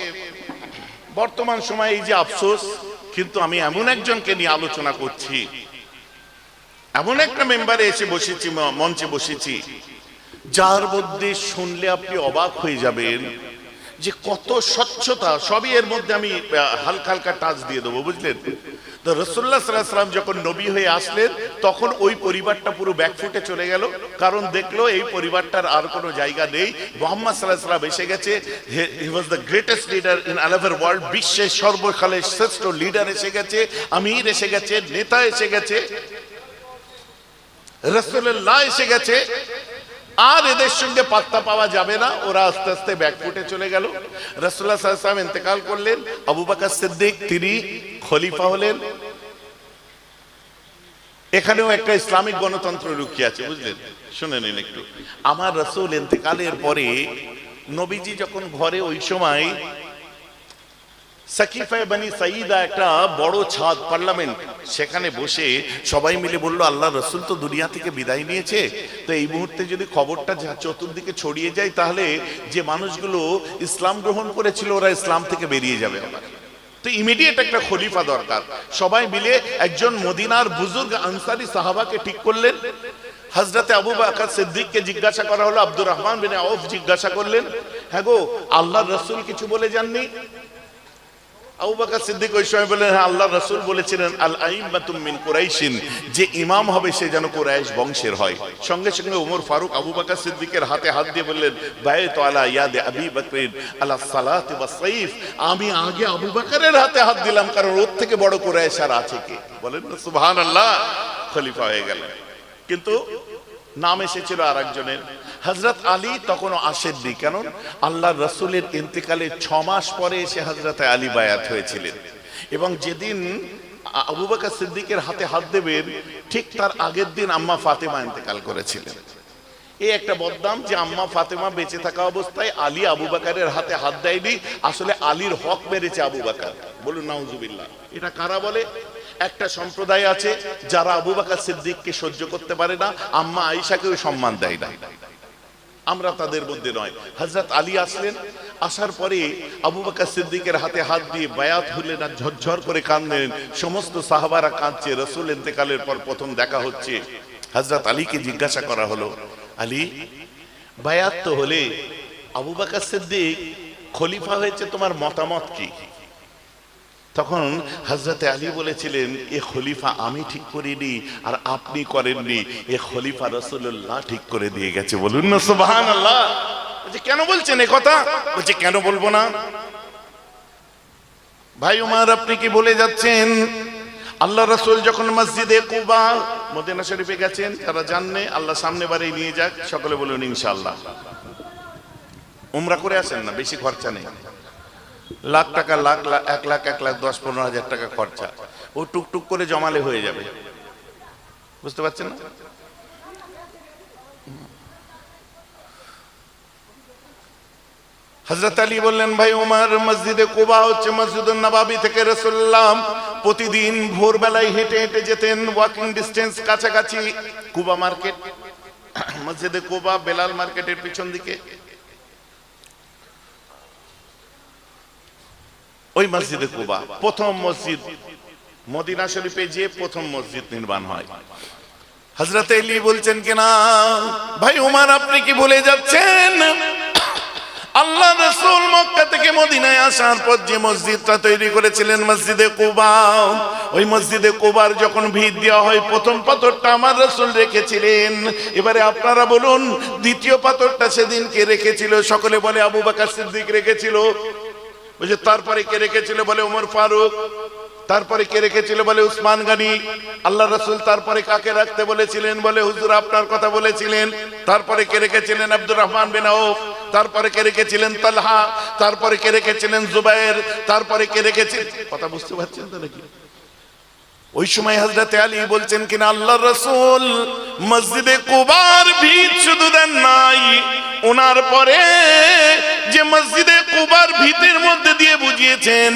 বর্তমান সময়ে এই যে আফসোস, কিন্তু আমি এমন একজনকে নিয়ে আলোচনা করছি, এমন একটা মেম্বারে এসে বসেছি, মঞ্চে বসেছি, যার মধ্যে শুনলে আপনি অবাক হয়ে যাবেন যে কত স্বচ্ছতা। সবই এর মধ্যে আমি হালকা হালকা টাচ দিয়ে দেবো, বুঝলেন তো? রাসূলুল্লাহ সাল্লাল্লাহু আলাইহি ওয়াসাল্লাম যখন নবী হয়ে আসলেন, তখন ওই পরিবারটা পুরো ব্যাকফুটে চলে গেল, কারণ দেখলো এই পরিবারটার আর কোনো জায়গা নেই। মুহাম্মদ সাল্লাল্লাহু আলাইহি ওয়াসাল্লাম এসে গেছে, he was the greatest leader in all over world. বিশ্বের সর্বকালের শ্রেষ্ঠ লিডার এসে গেছে, আমির এসে গেছে, নেতা এসে গেছে, রাসূলুল্লাহ এসে গেছে। আর এদের সঙ্গে পাত্তা পাওয়া যাবে না, ওরা আস্তে আস্তে ব্যাকফুটে চলে গেল। রাসূলুল্লাহ সাল্লাল্লাহু আলাইহি ওয়াসাল্লাম ইন্তেকাল করলেন, আবু বকর সিদ্দিক তিনি খলিফা হলেন। এখানেও একটা ইসলামিক গণতন্ত্র লুকিয়ে আছে, বুঝলেন? শুনে নিন একটু। আমার রাসূল ইন্তেকালের পরে নবীজি যখন ঘরে, ওই সময় সাকিফায়ে বনি সাঈদা একটা বড় ছাদ, পার্লামেন্ট, সেখানে বসে সবাই মিলে বলল, আল্লাহ রাসূল তো দুনিয়া থেকে বিদায় নিয়েছে, তো এই মুহূর্তে যদি খবরটা চতুর্দিকে ছড়িয়ে যায়, তাহলে যে মানুষগুলো ইসলাম গ্রহণ করেছিল ওরা ইসলাম থেকে বেরিয়ে যাবে আবার। তো ইমিডিয়েট একটা খলিফা দরকার। সবাই মিলে একজন মদিনার বুজুর্গ আনসারী সাহাবাকে ঠিক করলেন। হযরতে আবু বকর সিদ্দিককে জিজ্ঞাসা করা হলো, আব্দুর রহমান বিন আউফ জিজ্ঞাসা করলেন, হ্যাঁ গো, আল্লাহর রাসূল কিছু বলে যাননি? আবু বকর সিদ্দিক ওই সময় বললেন, হ্যাঁ, আল্লাহ রাসূল বলেছিলেন আল আইম্মাতুম মিন কুরাইশিন, যে ইমাম হবে সে যেন কুরাইশ বংশের হয়। সঙ্গে সঙ্গে ওমর ফারুক আবু বকর সিদ্দিকের হাতে হাত দিয়ে বললেন, বায়াতু আলা ইয়াদি আবি বকরিন আলা সালাতি ওয়াস সাইফ, আমি আগে আবু বকরের হাতে হাত দিলাম, কারণ ওর থেকে বড় কুরাইশ আর আছে কে? বলেন না সুবহানাল্লাহ। খলিফা হয়ে গেলেন, কিন্তু নাম এসেছিল আর একজনের, হযরত আলী তখনও আসেননি। কেন? আল্লাহ রাসূলের ইন্তেকালের 6 মাস পরে এসে হযরত আলী বায়াত হয়েছিলেন, এবং যেদিন আবু বকর সিদ্দিকের হাতে হাত দেবেন ঠিক তার আগের দিন আম্মা ফাতেমা ইন্তেকাল করেছিলেন। এই একটা বদনাম যে আম্মা ফাতেমা বেঁচে থাকা অবস্থায় আলী আবু বকরের হাতে হাত দেয়নি, আসলে আলীর হক মেরেছে আবু বকর। বলুন নাউজুবিল্লাহ। এটা কারা বলে? একটা সম্প্রদায় আছে যারা আবু বকর সিদ্দিককে সহ্য করতে পারে না, আম্মা আয়েশাকেও সম্মান দেয় না। আমরা তাদের মধ্যে নয়। হযরত আলী আসলেন, আসার পরে আবু বকর সিদ্দিকের হাতে হাত দিয়ে বায়াত হলেন আর ঝরঝর করে কাঁদলেন। সমস্ত সাহাবারা কাঁদছে। রাসূল ইন্তেকালের পর প্রথম দেখা হচ্ছে। হযরত আলীকে জিজ্ঞাসা করা হলো, আলী, বায়াত তো হলে, আবু বকর সিদ্দিক খলিফা হয়েছে, তোমার মতামত কি? তখন হযরত আলী বলেছিলেন, এ খলিফা আমি ঠিক করিনি আর আপনি করেননি, এ খলিফা রাসূলুল্লাহ ঠিক করে দিয়ে গেছে। বলুন না সুবহানাল্লাহ। বলছে কেন বলছেন এ কথা? বলছে কেন বলবো না। ভাই ওমর, আপনি কি বলে যাচ্ছেন আল্লাহ রাসূল যখন মসজিদে কুবা মদিনা শরীফে গেছেন, যারা জাননে আল্লাহ সামনে বারেই নিয়ে যাক, সকলে বলুন ইনশাআল্লাহ। উমরা করে আসেন না, বেশি খরচা নেই, লাখ টাকা, লাখ লাখ, 1 লাখ 1 লাখ 10-15 হাজার টাকা খরচা, ও টুকটুক করে জমালে হয়ে যাবে। বুঝতে পারছেন না? হযরত আলী বললেন, ভাই ওমর, মসজিদে কুবা হচ্ছে মসজিদুন নববী থেকে রাসূলুল্লাহ প্রতিদিন ভোরবেলায় হেঁটে হেঁটে যেতেন, ওয়াকিং ডিস্টেন্স, কাছাকাছি কুবা মার্কেট। মসজিদে কুবা বেলাল মার্কেটের পিছন দিকে ওই মসজিদে কুবা প্রথম মসজিদ, মদিনা শরীফে যে প্রথম মসজিদ নির্মাণ হয়। হযরত আলী বলছেন কিনা, ভাই ওমর, আপনি কি ভুলে যাচ্ছেন আল্লাহ রাসূল মক্কা থেকে মদিনায় আসার পর যে মসজিদটা তৈরি করেছিলেন মসজিদে কুবা, ওই মসজিদে কুবার যখন ভিত দেওয়া হয় প্রথম পাথরটা আমার রাসূল রেখেছিলেন। এবারে আপনারা বলুন দ্বিতীয় পাথরটা সেদিন কে রেখেছিল? সকলে বলে আবু বকর সিদ্দিক রেখেছিল। বুঝে তারপরে কে রেখেছিল? বলে ওমর ফারুক। তারপরে কে রেখেছিল? বলে উসমান গনি। আল্লাহ রাসূল তারপরে কাকে রাখতে বলেছিলেন? বলে হুজুর আপনার কথা বলেছিলেন। তারপরে কে রেখেছিলেন? আব্দুর রহমান বিন আউফ। তারপরে কে রেখেছিলেন? তালহা। তারপরে কে রেখেছিলেন? জুবায়ের। তারপরে কে রেখেছিলেন? কথা বুঝতে পারছেন তো নাকি? ওই সময় হযরত আলী বলছেন কিনা, আল্লাহ রাসূল মসজিদে কুবার ভিত শুধু দেন নাই, ওনার পরে যে মসজিদে কুবার ভিতের মধ্যে দিয়ে বুঝিয়েছেন,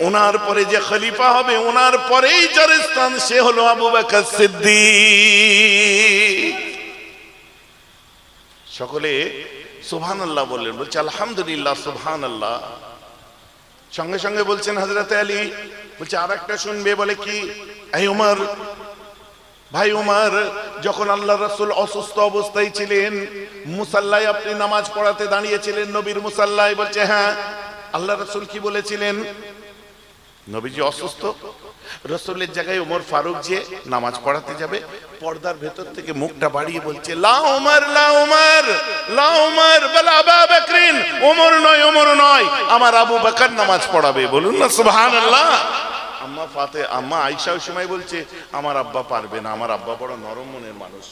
ওনার পরে যে খলিফা হবে ওনার পরেই যার স্থান সে হলো আবু বকর সিদ্দিক। সকলে সুবহানাল্লাহ বললেন। বলছে আলহামদুলিল্লাহ, সুবহানাল্লাহ। সঙ্গে সঙ্গে বলছেন হযরত আলী, বলছে আর একটা শুনবে। বলে কি? এই ওমর, ভাই ওমর, যখন আল্লাহ রাসূল অসুস্থ অবস্থায় ছিলেন, মুসাল্লায় আপনি নামাজ পড়াতে দাঁড়িয়েছিলেন, নবীর মুসাল্লায়। বলছে হ্যাঁ। আল্লাহ রাসূল কি বলেছিলেন? নবীজি অসুস্থ, রাসূলের জায়গায় ওমর ফারুক যে নামাজ পড়াতে যাবে, পর্দার ভেতর থেকে মুখটা বাড়িয়ে বলছে, লা ওমর, লা ওমর, লা ওমর, বল আবু বকরিন। ওমর নয়, ওমর নয়, আমার আবু বকর নামাজ পড়াবে। বলুন না সুবহানাল্লাহ। আম্মা আয়েশা ওই সময় বলছে, আমার আব্বা পারবে না, আমার আব্বা বড় নরম মনের মানুষ,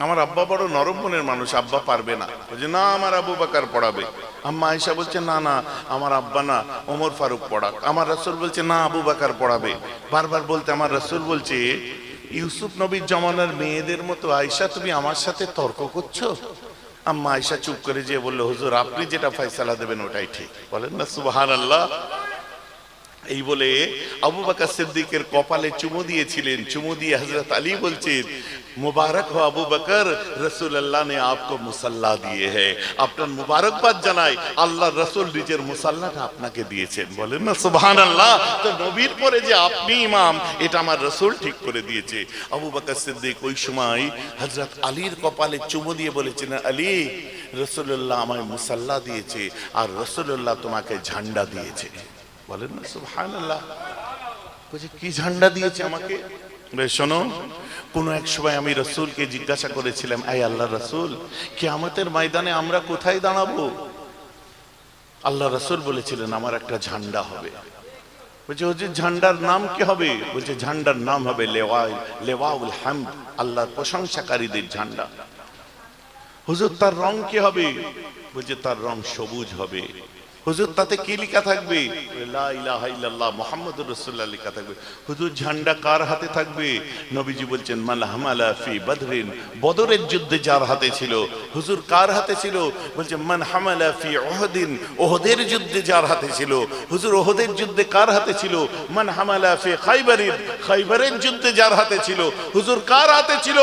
আমার আব্বা বড় নরম মনের মানুষ, আব্বা পারবে না। বলছে না, আমার আবু বকর পড়াবে। আম্মা আয়েশা বলছে, না না, আমার আব্বা না, ওমর ফারুক পড়াক। আমার রাসূল বলছে না, আবু বকর পড়াবে। বারবার বলতে আমার রাসূল বলছে, ইউসুফ নবীর জমানার মেয়েদের মতো আয়েশা তুমি আমার সাথে তর্ক করছো? আম্মা আয়েশা চুপ করে যেয়ে বলল, হুজুর আপনি যেটা ফয়সালা দেবেন ওটাই ঠিক। বলেন না সুবহানাল্লাহ। এই বলে আবু বকর সিদ্দিকের কপালে চুমু দিয়েছিলেন। চুমু দিয়ে হযরত আলী বলছেন, মুবারক হো আবু বকর, রাসূলুল্লাহ ने आपको মুসাল্লা দিয়ে है। আপনার মুবারকবাদ জানাই, আল্লাহর রাসূল নিজের মুসাল্লাটা আপনাকে দিয়েছেন। বলেন না সুবহানাল্লাহ। তো নবীর পরে যে আপনি ইমাম, এটা আমার রাসূল ঠিক করে দিয়েছে। আবু বকর সিদ্দিক ওই সময় হযরত আলীর কপালে চুমু দিয়ে বলেছেন, আলী, রাসূলুল্লাহ আমায় মুসাল্লা দিয়েছে আর রাসূলুল্লাহ তোমাকে ঝান্ডা দিয়েছে। বলেন না সুবহানাল্লাহ। বলছে কি ঝান্ডা দিয়েছে আমাকে? শোনো, কোন এক সময় আমি রাসূলকে জিজ্ঞাসা করেছিলাম, আয় আল্লাহর রাসূল, কিয়ামতের ময়দানে আমরা কোথায় দাঁড়াবো? আল্লাহ রাসূল বলেছিলেন আমার একটা ঝান্ডা হবে। বলছে হুজুর ঝান্ডার নাম কি হবে? বলছে ঝান্ডার নাম হবে লেওয়াউল হামদ, আল্লাহর প্রশংসাকারীদের ঝান্ডা। হুজুর তার রং কি হবে? বলছে তার রং সবুজ হবে। হুজুর তাতে কি লেখা থাকবে? লা ইলাহা ইল্লাল্লাহ মুহাম্মাদুর রাসূলুল্লাহ লেখা থাকবে। হুজুর ঝান্ডা কার হাতে থাকবে? নবীজি বলছেন মান হামালা ফি বদরিন, বদরের যুদ্ধে যার হাতে ছিল। হুজুর কার হাতে ছিল? বলছে মান হামালা ফি উহুদিন, উহুদের যুদ্ধে যার হাতে ছিল। হুজুর উহুদের যুদ্ধে কার হাতে ছিল? মান হামালা ফি খায়বারিন, খায়বারের যুদ্ধে যার হাতে ছিল। হুজুর কার হাতে ছিল?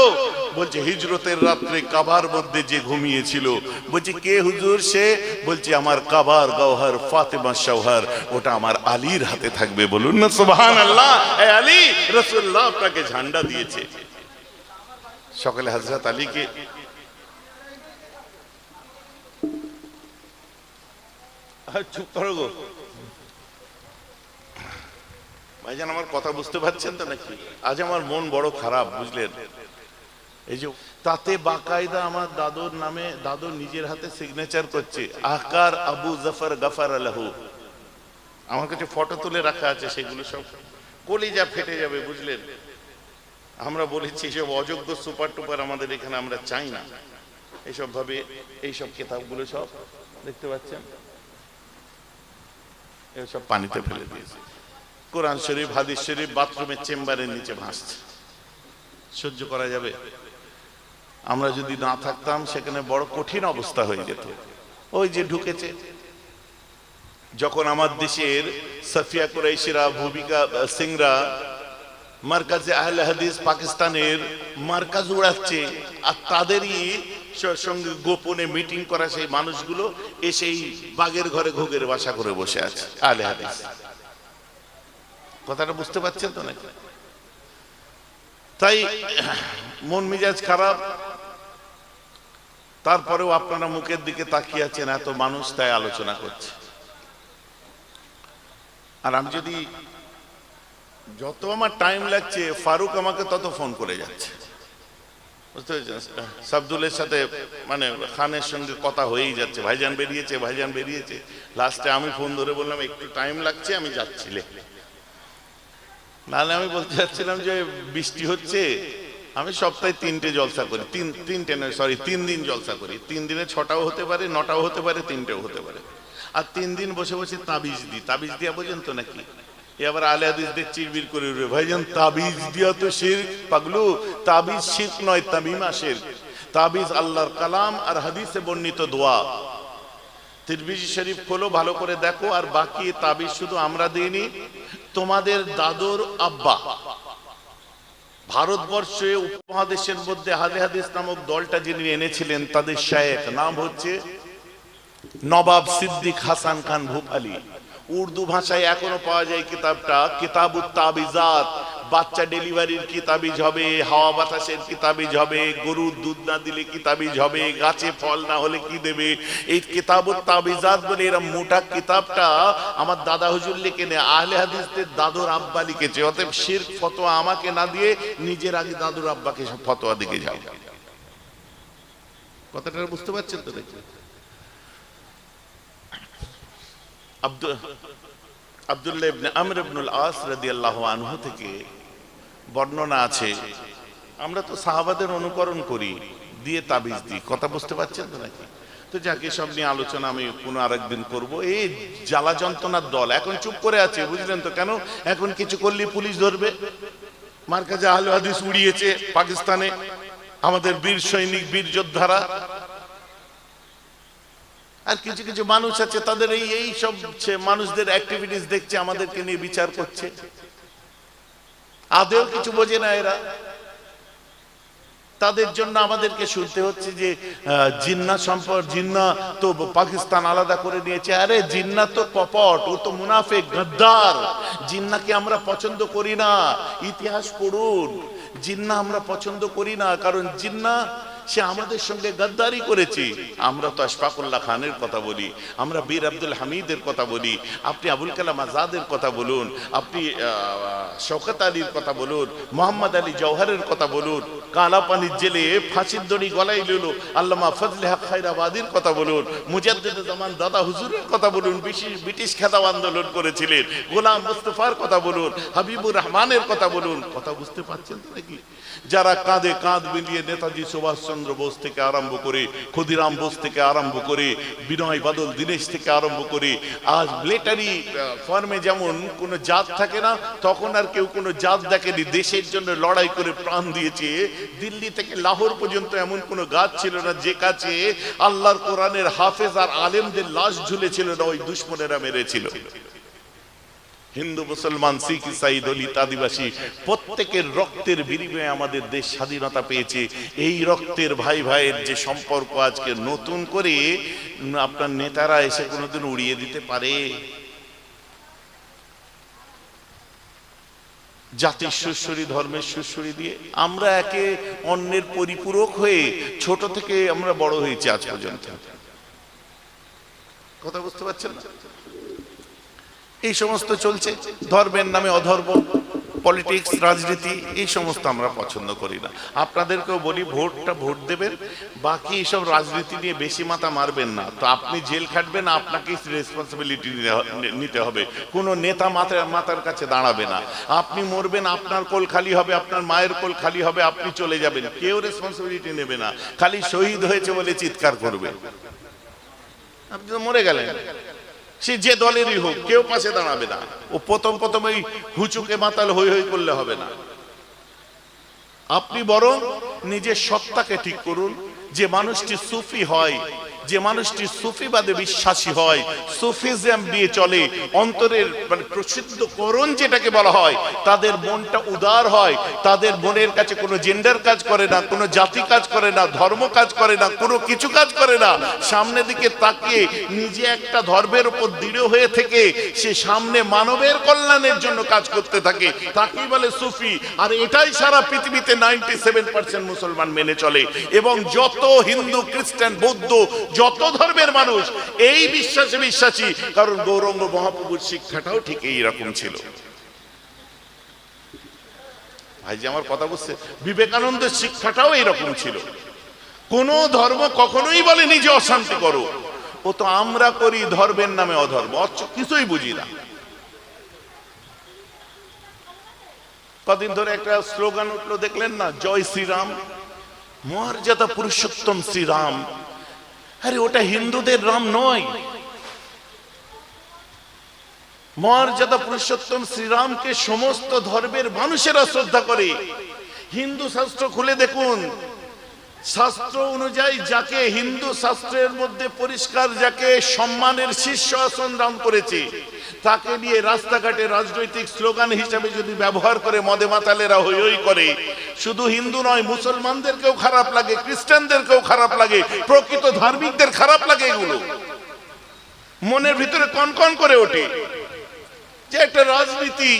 বলছে হিজরতের রাত্রে কাবার মধ্যে যে ঘুমিয়েছিল। বলছে কে হুজুর সে? বলছে আমার কাবার গওহর ফাতেমা শওহর, ওটা আমার আলীর হাতে থাকবে। বলুন না সুবহানাল্লাহ। এ আলী, রাসূলুল্লাহ আপনাকে ঝান্ডা দিয়েছে। সকালে হযরত আলীকে চুপ করো গো ভাইজান, আমার কথা বুঝতে পারছেন তো নাকি? আজ আমার মন বড় খারাপ, বুঝলেন? এই যে তাতে বাকায়দা আমার দাদুর নামে, দাদু নিজের হাতে সিগনেচার করছে, আহকার আবু জাফর গফর লাহু। আমার কাছে ফটো তুলে রাখা আছে, সেগুলো সব কলিজা ফেটে যাবে, বুঝলেন? আমরা বলেছি সব অযোগ্য সুপার টুপার আমাদের এখানে আমরা চাই না। এইসব ভাবে এইসব কিতাবগুলো সব দেখতে পাচ্ছেন, এসব পানিতে ফেলে দিয়েছে। কোরআন শরীফ, হাদিস শরীফ বাথরুমের চেম্বারের নিচে ভাসছে। সহ্য করা যাবে? আমরা যদি না থাকতাম সেখানে বড় কঠিন অবস্থা হয়ে যেত। ওই যে ঢুকেছে, যখন আমার দেশের সাফিয়া কুরাইশিরা, ভূমিকা সিংরা মার্কাজে আহলে হাদিস পাকিস্তানের মার্কাজ উড়াচ্ছে, আর তাদেরই সঙ্গে গোপনে মিটিং করা সেই মানুষগুলো এসেই বাগের ঘরে ঘোগের বাসা করে বসে আছে আহলে হাদিস। কথাটা বুঝতে পারছেন তো নাকি? তাই মন মেজাজ খারাপ, তারপরেও আপনারা মুখের দিকে তাকিয়ে আছেন, এত মানুষ তাই আলোচনা করছে। আর আমি যদি, যত আমার টাইম লাগছে, ফারুক আমাকে তত ফোন করে যাচ্ছে, বুঝতে পেরেছেন? সাবদুলের সাথে মানে খানের সঙ্গে কথা হয়েই যাচ্ছে, ভাইজান বেরিয়েছে, ভাইজান বেরিয়েছে। লাস্টে আমি ফোন ধরে বললাম একটু টাইম লাগছে, আমি যাচ্ছি। নাহলে আমি বলতে চাচ্ছিলাম যে বৃষ্টি হচ্ছে, আমি সপ্তাহে 3টে জলসা করি, 3 দিন জলসা করি। 3 দিনে 6টাও হতে পারে, 9টাও হতে পারে, 3টেও হতে পারে। আর 3 দিন বসে বসে তাবিজ দিই। তাবিজ দিয়া বোঝেন তো নাকি? এবার আলে হাদিসদের চিরবির করে উঠবে, ভাইজান তাবিজ দিয়া তো শিরক। পাগলু, তাবিজ শিরক নয়, তামিমা শিরক। তাবিজ আল্লাহর কালাম আর হাদিসে বর্ণিত দোয়া। তিরমিজি শরীফ খোলো, ভালো করে দেখো। আর বাকি তাবিজ শুধু আমরা দিইনি, তোমাদের দাদুর আব্বা, ভারতবর্ষে উপমহাদেশের মধ্যে আহলে হাদিস নামক দলটা যিনি এনেছিলেন, তাদের শায়েখ নাম হচ্ছে নবাব সিদ্দিক হাসান খান ভূপালী। উর্দু ভাষায় এখনো পাওয়া যায় কিতাবটা, কিতাবুত তাবিজাত। বাচ্চা ডেলিভারির কি তাবিজ হবে, হাওয়া বাতাসের কি তাবিজ হবে, গরুর দুধ না দিলে কি তাবিজ হবে, গাছে ফল না হলে কি দেবে, এই কিতাবুত তাবিজাত বলে এরকম মোটা কিতাবটা আমার দাদা হুজুর লিখে নেয়, আহলে হাদিসদের দাদুর আব্বা লিখেছে। অতএব শিরক ফতোয়া আমাকে না দিয়ে নিজের আগে দাদুর আব্বাকে সব ফতোয়া দিকে যাও। কথাটা বুঝতে পারছেন তো নাকি? আব্দুল্লাহ ইবনে আমর ইবনুল আস রাদিয়াল্লাহু আনহু থেকে বর্ণনা আছে, আমরা তো সাহাবাদের অনুকরণ করি, দিয়ে তাবিজ দিই। কথা বুঝতে পারছেন তো নাকি? তো যাকে সব নিয়ে আলোচনা আমি কোনো আরেকদিন করব। এই জ্বালা যন্ত্রণার দল এখন চুপ করে আছে, বুঝলেন তো? কেন? এখন কিছু করলে পুলিশ ধরবে। মার্কাজে আহলে হাদিস উড়িয়েছে পাকিস্তানে, আমাদের বীর সৈনিক, বীর যোদ্ধারা। আর কিছু কিছু মানুষ আছে তাদের এই সব মানুষদের অ্যাক্টিভিটিস দেখছে, আমাদেরকে নিয়ে বিচার করছে, আদেও কিছু বোঝে না এরা। তাদের জন্য আমাদেরকে শুনতে হচ্ছে যে জিন্নাত সম্পর্ক, জিন্নাত তো পাকিস্তান আলাদা করে নিয়েছে। আরে জিন্নাত তো কপট, ও তো মুনাফিক, গদ্দার। জিন্নাকে আমরা পছন্দ করি না, ইতিহাস পড়ুন। জিন্না আমরা পছন্দ করি না, কারণ জিন্না সে আমাদের সঙ্গে গদ্দারি করেছে। আমরা তো আশফাকুল্লাহ খানের কথা বলি, আমরা বীর আব্দুল হামিদের কথা বলি, আপনি আবুল কালাম আজাদের কথা বলুন, আপনি শওকত আলীর কথা বলুন, মোহাম্মদ আলী জওহরের কথা বলুন, কালাপানির জেলে ফাঁসির দড়ি গলায় নিল আল্লামা ফজলে হক খায়রাবাদীর কথা বলুন, মুজাদ্দিদে জামান দাদা হুজুরের কথা বলুন, ব্রিটিশ খেতাব আন্দোলন করেছিলেন, গোলাম মুস্তফার কথা বলুন, হাবিবুর রহমানের কথা বলুন। কথা বুঝতে পারছেন তো নাকি? যারা কাঁধে কাঁধ মিলিয়ে নেতাজি সুভাষচন্দ্র বোস থেকে আরম্ভ করে, ক্ষুদিরাম বোস থেকে আরম্ভ করে, বিনয় বাদল দীনেশ থেকে আরম্ভ করে, আজ মিলিটারি ফর্মে যেমন কোনো জাত থাকে না, তখন আর কেউ কোনো জাত দেখেনি, দেশের জন্য লড়াই করে প্রাণ দিয়েছে। দিল্লি থেকে লাহোর পর্যন্ত এমন কোনো গাছ ছিল না যে গাছে আল্লাহর কোরআনের হাফেজ আর আলেমদের লাশ ঝুলেছিল না, ওই দুশ্মনেরা মেরেছিল। হিন্দু, মুসলমান, শিখ, ইসাই, দলিত, আদিবাসী প্রত্যেকের রক্তের বিনিময়ে আমাদের দেশ স্বাধীনতা পেয়েছে। এই রক্তের ভাই ভাইয়ের যে সম্পর্ক আজকে নতুন করে আপনার নেতারা এসে কোনোদিন উড়িয়ে দিতে পারে? জাতির সুশ্বরী, ধর্মের সুশ্বরী দিয়ে আমরা একে অন্যের পরিপূরক হয়ে ছোট থেকে আমরা বড় হয়েছি আজ পর্যন্ত। কথা বুঝতে পারছেন না? এই সমস্ত চলছে, ধর্মের নামে অধর্ম, পলিটিক্স, রাজনীতি, এই সমস্ত আমরা পছন্দ করি না। আপনাদেরকেও বলি, ভোটটা ভোট দেবেন, বাকি এইসব রাজনীতি নিয়ে বেশি মাথা মারবেন না। তো আপনি জেল খাটবেন, আপনাকে রেসপন্সিবিলিটি নিতে হবে। কোনো নেতা মাথার কাছে দাঁড়াবে না। আপনি মরবেন, আপনার কোল খালি হবে, আপনার মায়ের কোল খালি হবে, আপনি চলে যাবেন, কেউ রেসপন্সিবিলিটি নেবে না। খালি শহীদ হয়েছে বলে চিৎকার করবে। আপনি তো মরে গেলেন, সে যে দলেরই হোক, কেউ পাশে দাঁড়াবে না। ও প্রথম এই হুচুকে মাতাল হই হই করলে হবে না। আপনি বরং নিজের সত্তাকে ঠিক করুন। যে মানুষটি সুফি হয়, যে মানুষটি সুফিবাদে বিশ্বাসী হয়, সুফিজম দিয়ে চলে, অন্তরের মানে প্রসিদ্ধ করণ যেটাকে বলা হয়, তাদের মনটা উদার হয়, তাদের মনের কাছে কোনো জেন্ডার কাজ করে না, কোনো জাতি কাজ করে না, ধর্ম কাজ করে না, কোনো কিছু কাজ করে না। সামনে দিকে তাকিয়ে নিজে একটা ধর্মের উপর দৃঢ় হয়ে থেকে সে সামনে মানবের কল্যাণের জন্য কাজ করতে থাকে, তাকেই বলে সুফি। আর এটাই সারা পৃথিবীতে 97% মুসলমান মেনে চলে। এবং যত হিন্দু, খ্রিস্টান, বৌদ্ধ, যত ধর্মের মানুষ এই বিশ্বাসে বিশ্বাসী, কারণ গৌরাঙ্গ মহাপ্রভুর শিক্ষাটাও ঠিক এই রকম ছিল। ভাই যে আমার কথা বুঝছে, বিবেকানন্দের শিক্ষাটাও এইরকম ছিল। কোন ধর্ম কখনোই বলেনি যে অশান্তি করো, ও তো আমরা করি ধর্মের নামে অধর্ম, কিছুই বুঝি না। কদিন ধরে একটা স্লোগান উঠলো, দেখলেন না? জয় শ্রীরাম, মর্যাদা পুরুষোত্তম শ্রীরাম। আরে ওটা হিন্দুদের রাম নয়। মর্যাদা পুরুষোত্তম শ্রীরামকে সমস্ত ধর্মের মানুষেরা শ্রদ্ধা করে। হিন্দু শাস্ত্র খুলে দেখুন, শাস্ত্র অনুযায়ী যাকে, হিন্দু শাস্ত্রের মধ্যে পরিষ্কার যাকে সম্মানের শীর্ষ আসন দান করেছে, তাকে নিয়ে রাস্তাঘাটে রাজনৈতিক স্লোগান হিসাবে যদি ব্যবহার করে মদে মাতালেরা হই হই করে, শুধু হিন্দু নয়, মুসলমানদেরকেও খারাপ লাগে, খ্রিস্টানদেরকেও খারাপ লাগে, প্রকৃত ধার্মিকদের খারাপ লাগে। এগুলো মনের ভিতরে কনকন করে ওঠে যে একটা রাজনীতি,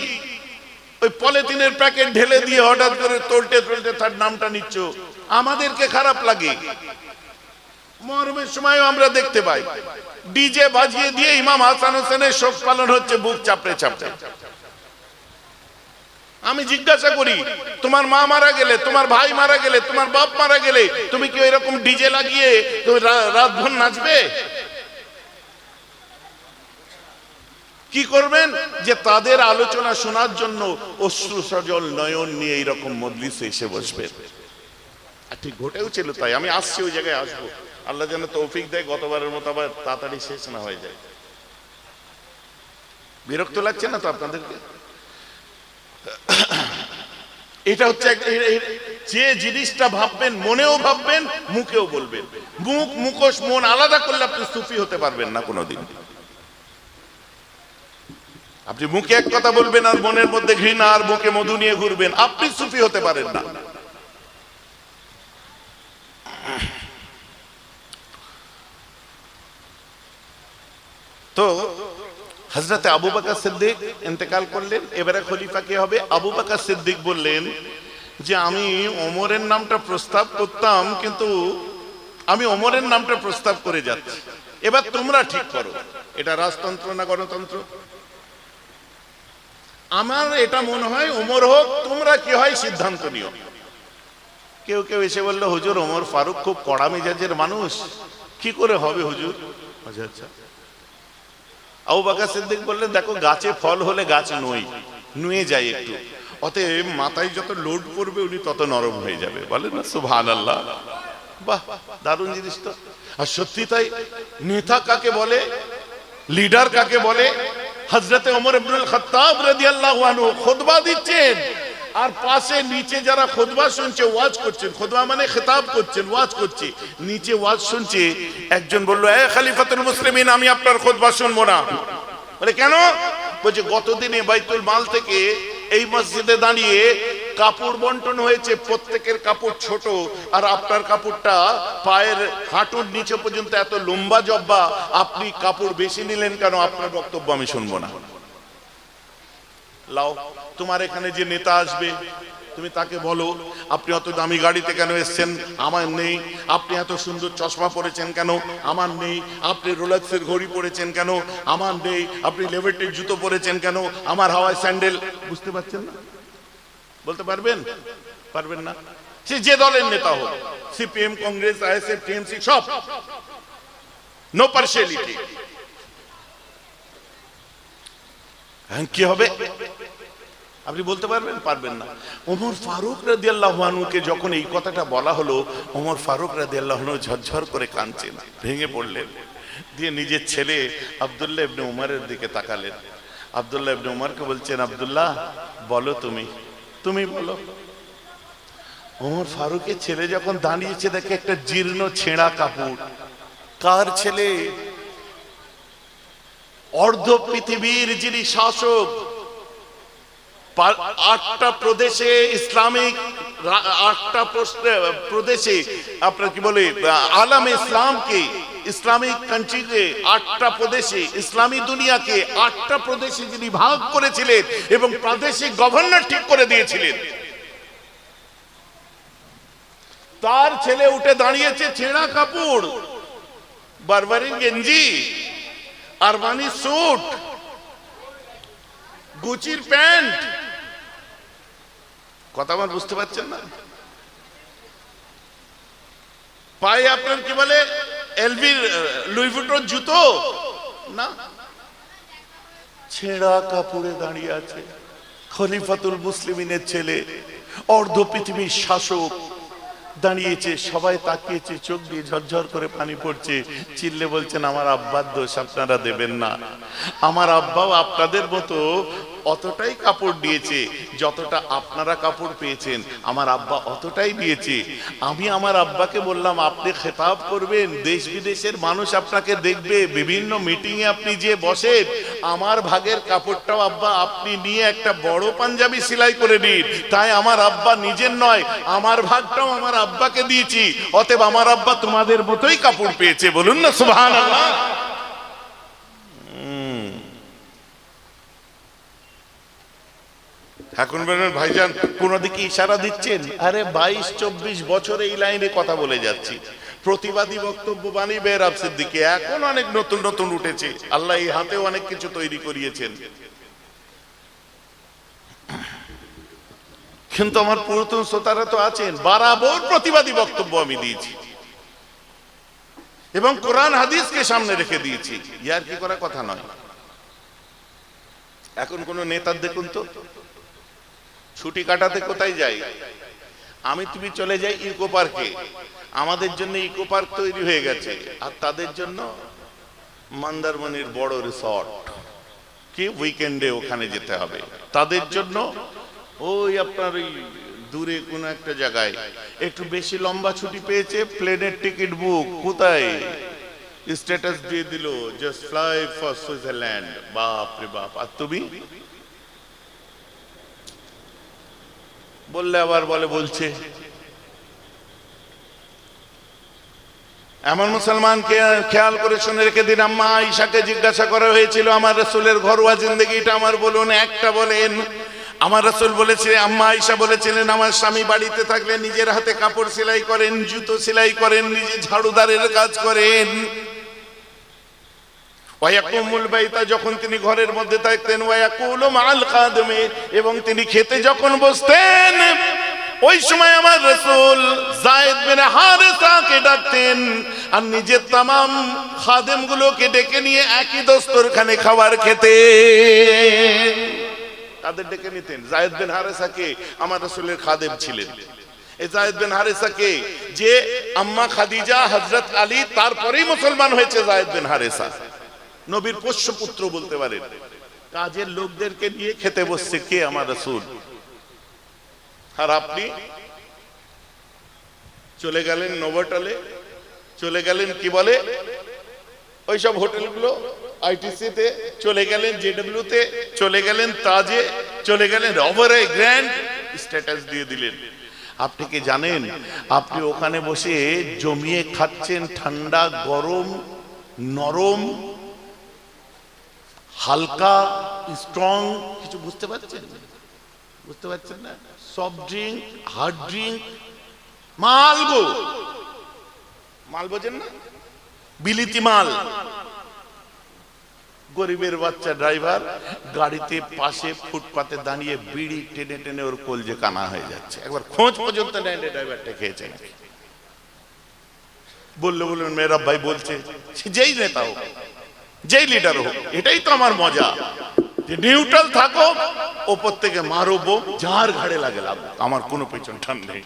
ওই পলিথিনের প্যাকেট ঢেলে দিয়ে হঠাৎ করে তোলতে তোলতে তার নামটা নিচ্ছ, আমাদেরকে খারাপ লাগে। মহরমের সময়ও আমরা দেখতে পাই ডিজে বাজিয়ে দিয়ে ইমাম হাসান হোসেনের শোক পালন হচ্ছে বুক চাপড়ে চাপড়ে। আমি জিজ্ঞাসা করি, তোমার মা মারা গেলে, তোমার ভাই মারা গেলে, তোমার বাপ মারা গেলে, তুমি কি এরকম ডিজে লাগিয়ে তুমি রাতভর নাচবে? কি করবেন? যে তাদের আলোচনা শোনার জন্য অশ্রু সজল নয়ন নিয়ে এইরকম মজলিসে এসে বসবেন। আর ঠিক ঘটেও ছিল তাই। আমি আসছি, ওই জায়গায় আসবো, আল্লাহ যেন তৌফিক দেয়, গতবারের মতো আবার তাড়াতাড়ি শেষ না হয়ে যায়। বিরক্ত লাগছে না তো আপনাদেরকে? এটা হচ্ছে যে জিনিসটা ভাববেন মনেও ভাববেন, মুখেও বলবেন। মুখোশ মন আলাদা করলে আপনি সুফি হতে পারবেন না কোনোদিন। আপনি মুখে এক কথা বলবেন আর মনের মধ্যে ঘৃণা আর মুখে মধু নিয়ে ঘুরবেন, আপনি সুফি হতে পারেন না। তো হযরতে আবু বকর সিদ্দিক ইন্তেকাল করলেন, এবারে খলিফা কে হবে? আবু বকর সিদ্দিক বললেন যে আমি ওমরের নামটা প্রস্তাব করতাম, কিন্তু আমি ওমরের নামটা প্রস্তাব করে যাচ্ছি, এবার তোমরা ঠিক করো এটা রাজতন্ত্র না গণতন্ত্র। আমার এটা মনে হয় ওমর হোক, তোমরা কি হয় সিদ্ধান্ত নিও। কেউ কেউ এসে বললো হুজুর ওমর ফারুক খুব কড়া মেজাজের মানুষ, কি করে হবে হুজুর? আচ্ছা আচ্ছা। আবু বকর সিদ্দিক বললেন দেখো গাছে ফল হলে গাছ নুয়ে যায় একটু, অতএব মাথায় যত লোড পড়বে উনি তত নরম হয়ে যাবে। বলেন না সুবহানাল্লাহ? বাহ, দারুণ জিনিস তো। আর সত্যি তাই। নেতা কাকে বলে, লিডার কাকে বলে? হযরতে ওমর ইবনুল খাত্তাব রাদিয়াল্লাহু আনহু খুতবা দিচ্ছেন, আর পাশে নিচে যারা খুতবা শুনছে, ওয়াজ করছেন, খুতবা মানে খেতাব করছেন, ওয়াজ করছে, নিচে ওয়াজ শুনছে। একজন বলল এ খলিফাতুল মুসলিমিন, আমি আপনার খুতবা শুনবো না। বলে কেন? বলছে গতদিনে বাইতুল মাল থেকে এই মসজিদে দাঁড়িয়ে কাপড় বন্টন হয়েছে, প্রত্যেকের কাপড় ছোট, আর আপনার কাপড়টা পায়ের হাঁটুর নিচে পর্যন্ত এত লম্বা জব্বা, আপনি কাপড় বেশি নিলেন কেন? আপনার বক্তব্য আমি শুনবো না। লাও, তোমার এখানে যে নেতা আসবে তুমি তাকে বলো আপনি অত দামি গাড়িতে কেন এসেছেন? আমার নেই। আপনি এত সুন্দর চশমা পরেছেন কেন? আমার নেই। আপনি রোলেক্সের ঘড়ি পরেছেন কেন? আমার নেই। আপনি লেভিটের জুতো পরেছেন কেন? আমার হাওয়ায় স্যান্ডেল। বুঝতে পারছেন না? বলতে পারবেন? পারবেন না। সে যে দলের নেতা হোক, সিপিএম, কংগ্রেস, আইএসএফ, টিএমসি, সব, নো পার্সিয়ালিটি। কি হবে আপনি বলতে পারবেন? পারবেন না। ওমর ফারুক রাদিয়াল্লাহু আনহুকে যখন এই কথাটা বলা হলো, ওমর ফারুক রাদিয়াল্লাহু আনহু ঝরঝর করে কাঁদছেন, ভেঙে পড়লেন, দিয়ে নিজের ছেলে আব্দুল্লাহ ইবনে উমরের দিকে তাকালেন। আব্দুল্লাহ ইবনে উমরকে বলছেন আব্দুল্লাহ বলো, তুমি বলো। ওমর ফারুকের ছেলে যখন দাঁড়িয়েছে দেখে একটা জীর্ণ ছেঁড়া কাপড়। কার ছেলে? অর্ধ পৃথিবীর যিনি শাসক, 8টা প্রদেশে ইসলামিক, 8টা প্রদেশে আপনার কি বলে আলামে ইসলামকে, ইসলামিক কান্ট্রিকে 8টা প্রদেশে, ইসলামী দুনিয়াকে 8টা প্রদেশে যিনি ভাগ করেছিলেন এবং প্রাদেশিক গভর্নর ঠিক করে দিয়েছিলেন, তার ছেলে উঠে দাঁড়িয়েছে ছেঁড়া কাপড়, বারবারি গেঞ্জি, আরমানি স্যুট, গুচির প্যান্ট। কথা আমার বুঝতে পারছেন না? পায়ে আপনার কি বলে এলভির, লুই ভুটন জুতো না, ছেঁড়া কাপড়ে দাঁড়িয়ে আছে খলিফাতুল মুসলিমিনের ছেলে, অর্ধ পৃথিবীর শাসক দাঁড়িয়েছে। সবাই তাকিয়েছে, চোখ দিয়ে ঝরঝর করে পানি পড়ছে, চিল্লে বলছেন আমার আব্বার দোষ আপনারা দেবেন না। আমার আব্বাও আপনাদের মতো অতটাই কাপড় দিয়েছে, যতটা আপনারা কাপড় পেয়েছেন আমার আব্বা অতটাই দিয়েছে। আমি আমার আব্বাকে বললাম আপনি খেতাব করবেন, দেশ বিদেশের মানুষ আপনাকে দেখবে, বিভিন্ন মিটিং এ আপনি যে বসেন, আমার ভাগের কাপড়টাও আব্বা আপনি নিয়ে একটা বড় পাঞ্জাবি সেলাই করে নিন। তাই আমার আব্বা নিজের নয়, আমার ভাগটাও আমার আব্বাকে দিয়েছি, অতএব আমার আব্বা তোমাদের মতোই কাপড় পেয়েছে। বলুন না সুবহানাল্লাহ। এখন বলেন ভাইজান কোন দিকে ইশারা দিচ্ছেন? আরে 22-24 বছর এই লাইনে কথা বলে যাচ্ছি, প্রতিবাদী বক্তব্য বাণী বেরাব সিদ্দিকী, এখন অনেক নতুন নতুন উঠেছে, আল্লাহ এই হাতেও অনেক কিছু তৈরি করিয়েছেন, কিন্তু আমার পুরাতন শ্রোতারা তো আছেন, বরাবর প্রতিবাদী বক্তব্য আমি দিয়েছি এবং কোরআন হাদিসকে সামনে রেখে দিয়েছি। ইয়ার কি করা কথা নয়। এখন কোন নেতার দেখুন তো ছুটি কাটাতে কোথায় যাই, আমি তুমি চলে যাই ইকো পার্কে, আমাদের জন্য ইকো পার্ক তৈরি হয়ে গেছে, আর তাদের জন্য মন্দারমণির বড় রিসর্ট, কি উইকেন্ডে ওখানে যেতে হবে, তাদের জন্য ওই আপনার ওই দূরে কোন একটা জায়গায় একটু বেশি লম্বা ছুটি পেয়েছে, প্লেনের টিকিট বুক, কোথায় স্ট্যাটাস দিয়ে দিল জাস্ট ফ্লাই ফর সুইজারল্যান্ড। বাপ রে বাপ। আর তুমি বললে আবার বলছে। এমন মুসলমানকে খেয়াল করে শুনে রেখে দিন, আম্মা আয়েশাকে জিজ্ঞাসা করা হয়েছিল আমার রাসূলের ঘরোয়া জিন্দেগিটা আমার বলুন, একটা বলেন। আমার রাসূল বলেছিলেন, আম্মা আয়েশা বলেছিলেন, আমার স্বামী বাড়িতে থাকলে নিজের হাতে কাপড় সেলাই করেন, জুতো সেলাই করেন, নিজে ঝাড়ুদারের কাজ করেন। ওয়ায়াকুমুল বাইতা, যখন তিনি ঘরের মধ্যে থাকতেন, ওয়ায়াকুলু মাআল খাদিমি, এবং তিনি খেতে যখন বসতেন ওই সময় আমার রাসূল যায়েদ বিন হারেসাকে ডাকতেন আর নিজের तमाम খাদেমগুলোকে ডেকে নিয়ে একই দস্তরখানে খাবার খেতেন। তাদের ডেকে নিতেন। যায়েদ বিন হারেসাকে আমার রাসূলের খাদেম ছিলেন। এই যায়েদ বিন হারেসাকে যে আম্মা খাদিজা, হযরত আলী, তারপরেই মুসলমান হয়েছে যায়েদ বিন হারেসা, নবীর পোষ্য পুত্র বলতে পারেন। কাজের লোকদেরকে নিয়ে খেতে বসছে কে? আমার রাসূল। আর আপনি চলে গেলেন নোভোটেলে, চলে গেলেন কি বলে ওইসব হোটেলগুলো, আইটিসি তে চলে গেলেন, জেডব্লিউ তে চলে গেলেন, তাজে চলে গেলেন, ওভারে গ্র্যান্ড স্ট্যাটাস দিয়ে দিলেন। আপনি কি জানেন আপনি ওখানে বসে জমিয়ে খাচ্ছেন ঠান্ডা, গরম, নরম, হালকা, স্ট্রং কিছু? বুঝতে পারছেন? বুঝতে পারছেন না? সফট ড্রিঙ্ক, হার্ড ড্রিঙ্ক, মালগো, মাল বোঝেন না? বিলিতি মাল। গরিবের বাচ্চা ড্রাইভার গাড়িতে পাশে ফুটপাতে দাঁড়িয়ে বিড়ি টেনে টেনে ওর কলজে কানা হয়ে যাচ্ছে। একবার খোঁজ পর্যন্ত নেয় ড্রাইভারটা খেয়েছে। বললেন মেয়েরা ভাই বলছে, যেই নেতা হোক, যেই লিডার হোক, এটাই তো আমার মজা, যে নিউট্রাল থাকো, ওপর থেকে মারো বোম, যার ঘাড়ে লাগে লাগো, আমার কোনো পেছন টান নেই।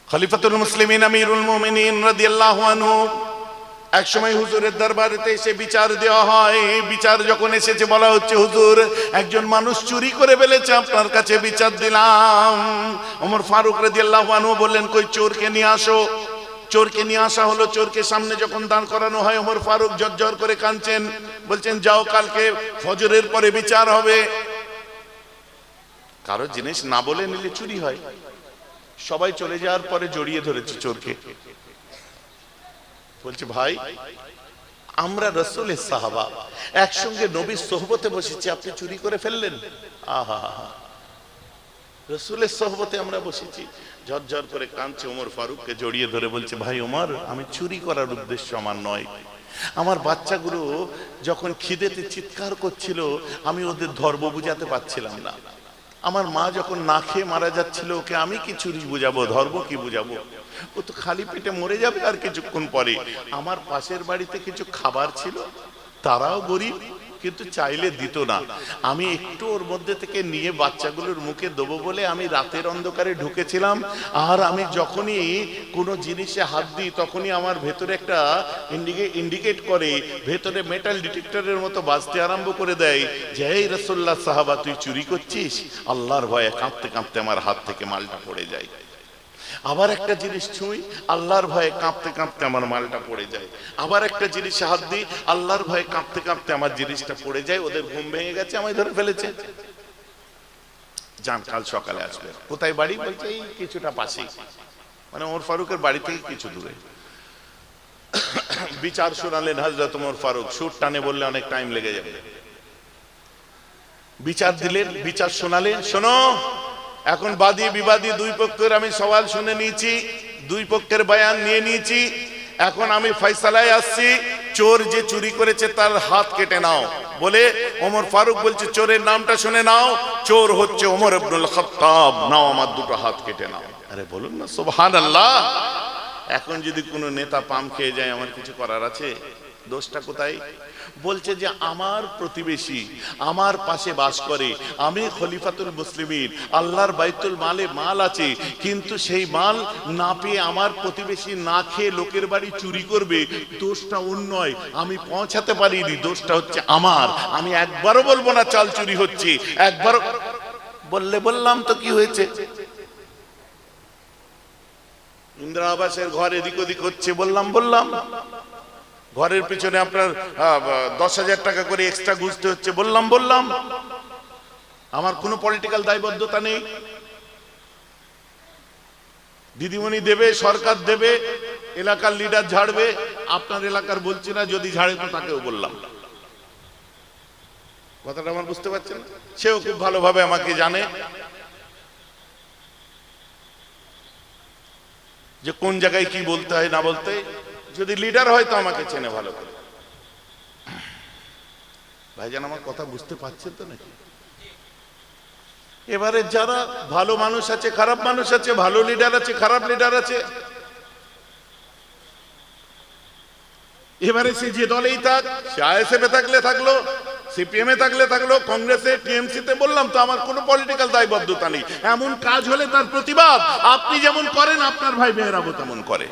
খলিফাতুল মুসলিমিন আমিরুল মুমিনিন রাদিয়াল্লাহু আনহু এক সময় হুজুরের দরবারেতে এসে বিচার দেওয়া হয়। বিচার যখন এসেছে, বলা হচ্ছে হুজুর একজন মানুষ চুরি করে ফেলেছে, আপনার কাছে বিচার দিলাম। ওমর ফারুক রাদিয়াল্লাহু আনহু বললেন, কই চোরকে নিয়ে আসো। চোরকে নিয়ে আসা হলো। চোরকে সামনে যখন দাঁড় করানো হয়, ওমর ফারুক ঝরঝর করে কাঁদছেন, বলছেন যাও, কালকে ফজরের পরে বিচার হবে। কারো জিনিস না বলে নিলে চুরি হয়। সবাই চলে যাওয়ার পরে জড়িয়ে ধরেছে চোরকে, বলছে ভাই আমরা রাসূলের সাহাবা, একসঙ্গে নবীর সোহবতে বসেছি, আপনি চুরি করে ফেললেন। আহা, রাসূলের সোহবতে আমরা বসেছি। ঝরঝর করে কাঁদছে, ওমর ফারুককে জড়িয়ে ধরে বলছে, ভাই ওমর, আমি চুরি করার উদ্দেশ্য আমার নয়। আমার বাচ্চাগুলো যখন খিদেতে চিৎকার করছিল, আমি ওদের ধর্ম বুঝাতে পারছিলাম না। আমার মা যখন না খেয়ে মারা যাচ্ছিল, ওকে আমি কি চুরি বুঝাবো, ধর্ম কি বুঝাবো? ও তো খালি পেটে মরে যাবে আর কিছুক্ষণ পরে। আমার পাশের বাড়িতে কিছু খাবার ছিল, তারাও গরিব, কিন্তু চাইলে দিত না। আমি একটু ওর মধ্যে থেকে নিয়ে বাচ্চাগুলোর মুখে দেবো বলে আমি রাতের অন্ধকারে ঢুকেছিলাম। আর আমি যখনই কোনো জিনিসে হাত দিই, তখনই আমার ভেতরে একটা ইন্ডিকেট করে, ভেতরে মেটাল ডিটেক্টরের মতো বাজতে আরম্ভ করে দেয় যে এই রাসূলুল্লাহ সাহাবা, তুই চুরি করছিস। আল্লাহর ভয়ে কাঁপতে কাঁপতে আমার হাত থেকে মালটা পড়ে যায়। আবার একটা জিনিস ছুঁই, আল্লাহর ভয়ে কাঁপতে কাঁপতে আমার মালটা পড়ে যায়। আবার একটা জিনিসে হাত দিই, আল্লাহর ভয়ে কাঁপতে কাঁপতে আমার জিনিসটা পড়ে যায়। ওদের ঘুম ভেঙে গেছে, আমায় ধরে ফেলেছে। যান, কাল সকালে আসবে। কোথায় বাড়ি? বলছে এই কিছুটা পাশেই, মানে ওমর ফারুকের বাড়ি থেকে কিছু দূরে। বিচার শোনালেন হযরত ওমর ফারুক। সুর টানে বললে অনেক টাইম লেগে যাবে। বিচার দিলেন, বিচার শোনালেন। শোনো, এখন বাদী বিবাদী দুই পক্ষের আমি সওয়াল শুনে নিয়েছি, দুই পক্ষের বয়ান নিয়ে নিয়েছি। এখন আমি ফয়সালায় আসছি। চোর যে চুরি করেছে তার হাত কেটে নাও বলে ওমর ফারুক বলছে, চোরের নামটা শুনে নাও, চোর হচ্ছে ওমর ইবনুল খাত্তাব, নাও আমার দুটো হাত কেটে নাও। আরে বলুন না সুবহানাল্লাহ। এখন যদি কোনো নেতা পাম খেয়ে যায়, আমার কিছু করার আছে? দোষটা কোথায়? বলছে যে আমার প্রতিবেশী আমার পাশে বাস করে, আমি খলিফাতুল মুসলিমিন, আল্লাহর বাইতুল মালে মাল আছে, কিন্তু সেই মাল না পেয়ে আমার প্রতিবেশী না খেয়ে লোকের বাড়ি চুরি করবে, দোষটা ওর নয়, আমি পৌঁছাতে পারিনি, দোষটা হচ্ছে আমার। আমি একবারও বলবো না চাল চুরি হচ্ছে, একবারও বললে বললাম তো কি হয়েছে? ইন্দিরা আবাসের ঘর এদিক ওদিক হচ্ছে, বললাম ঘরের পিছনে আপনার 10,000 টাকা করে এক্সট্রা গুছতে হচ্ছে, বললাম আমার কোনো পলিটিক্যাল দায়বদ্ধতা নেই। দিদিমণি দেবে, সরকার দেবে, এলাকার লিডার ঝাড়বে, আপনার এলাকার বলছি না, যদি ঝাড়ে তো তাকেও বললাম। কথাটা আমার বুঝতে পারছেন? সেও খুব ভালোভাবে আমাকে জানে যে কোন জায়গায় কি বলতে হয় না বলতে। যদি লিডার হয় তো আমাকে চেনে ভালো করে। ভাইজান আমার কথা বুঝতে পারছেন তো নাকি? এবারে যারা ভালো মানুষ আছে, খারাপ মানুষ আছে, ভালো লিডার আছে, খারাপ লিডার আছে, এবারে সে যে দলেই থাক, সে আইএসএফ এ থাকলে থাকলো, সিপিএম এ থাকলে থাকলো, কংগ্রেসে, টিএমসি তে, বললাম তো আমার কোনো পলিটিক্যাল দায়বদ্ধতা নেই। এমন কাজ হলে তার প্রতিবাদ, আপনি যেমন করেন আপনার ভাই মেহরাবও তেমন করে।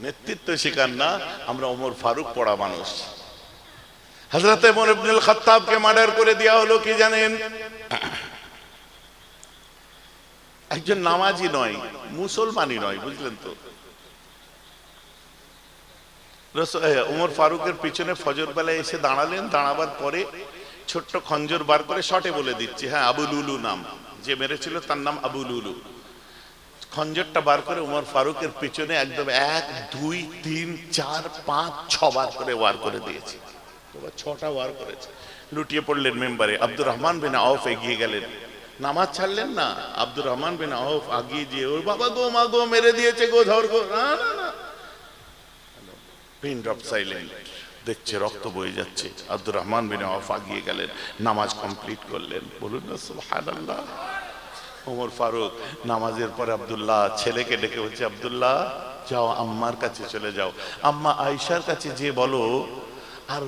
নেতৃত্ব শিকার না, আমরা ওমর ফারুক পড়া মানুষ। হযরত ওমর ইবনুল খাত্তাবকে মার্ডার করে দেওয়া হলো কি জানেন? একজন নামাজি নয়, মুসলমানই নয়, বুঝলেন তো। ওমর ফারুকের পিছনে ফজর বেলায় এসে দাঁড়ালেন, দাঁড়াবার পরে ছোট্ট খঞ্জর বার করে শটে বলে দিচ্ছে, হ্যাঁ আবু লুলু নাম, যে মেরেছিল তার নাম আবু লুলু। খঞ্জরটা বার করে ওমর ফারুকের পিছনে একদম 1 2 3 4 5 6 বার করে ওয়ার করে দিয়েছে। 6টা ওয়ার করেছে। লুটিয়ে পড়লেন মেম্বারে। আব্দুর রহমান বিন আউফ এগিয়ে গেলেন, নামাজ ছাড়লেন না। আব্দুর রহমান বিন আউফ আগিয়ে গিয়ে, ওর বাবা গো মা গো মেরে দিয়েছে গো, ধর গো, না না না, পিন ড্রপ সাইলেন্ট, দেখছে রক্ত বয়ে যাচ্ছে। আব্দুর রহমান বিন আউফ আগিয়ে গেলেন, নামাজ কমপ্লিট করলেন। বলুন না সুবহানাল্লাহ। ওমর ফারুক নামাজের পরে আব্দুল্লাহ ছেলেকে ডেকে বলছে, আব্দুল্লাহ যাও আম্মার কাছে চলে যাও, আম্মা আয়েশার কাছে যে বলো, আর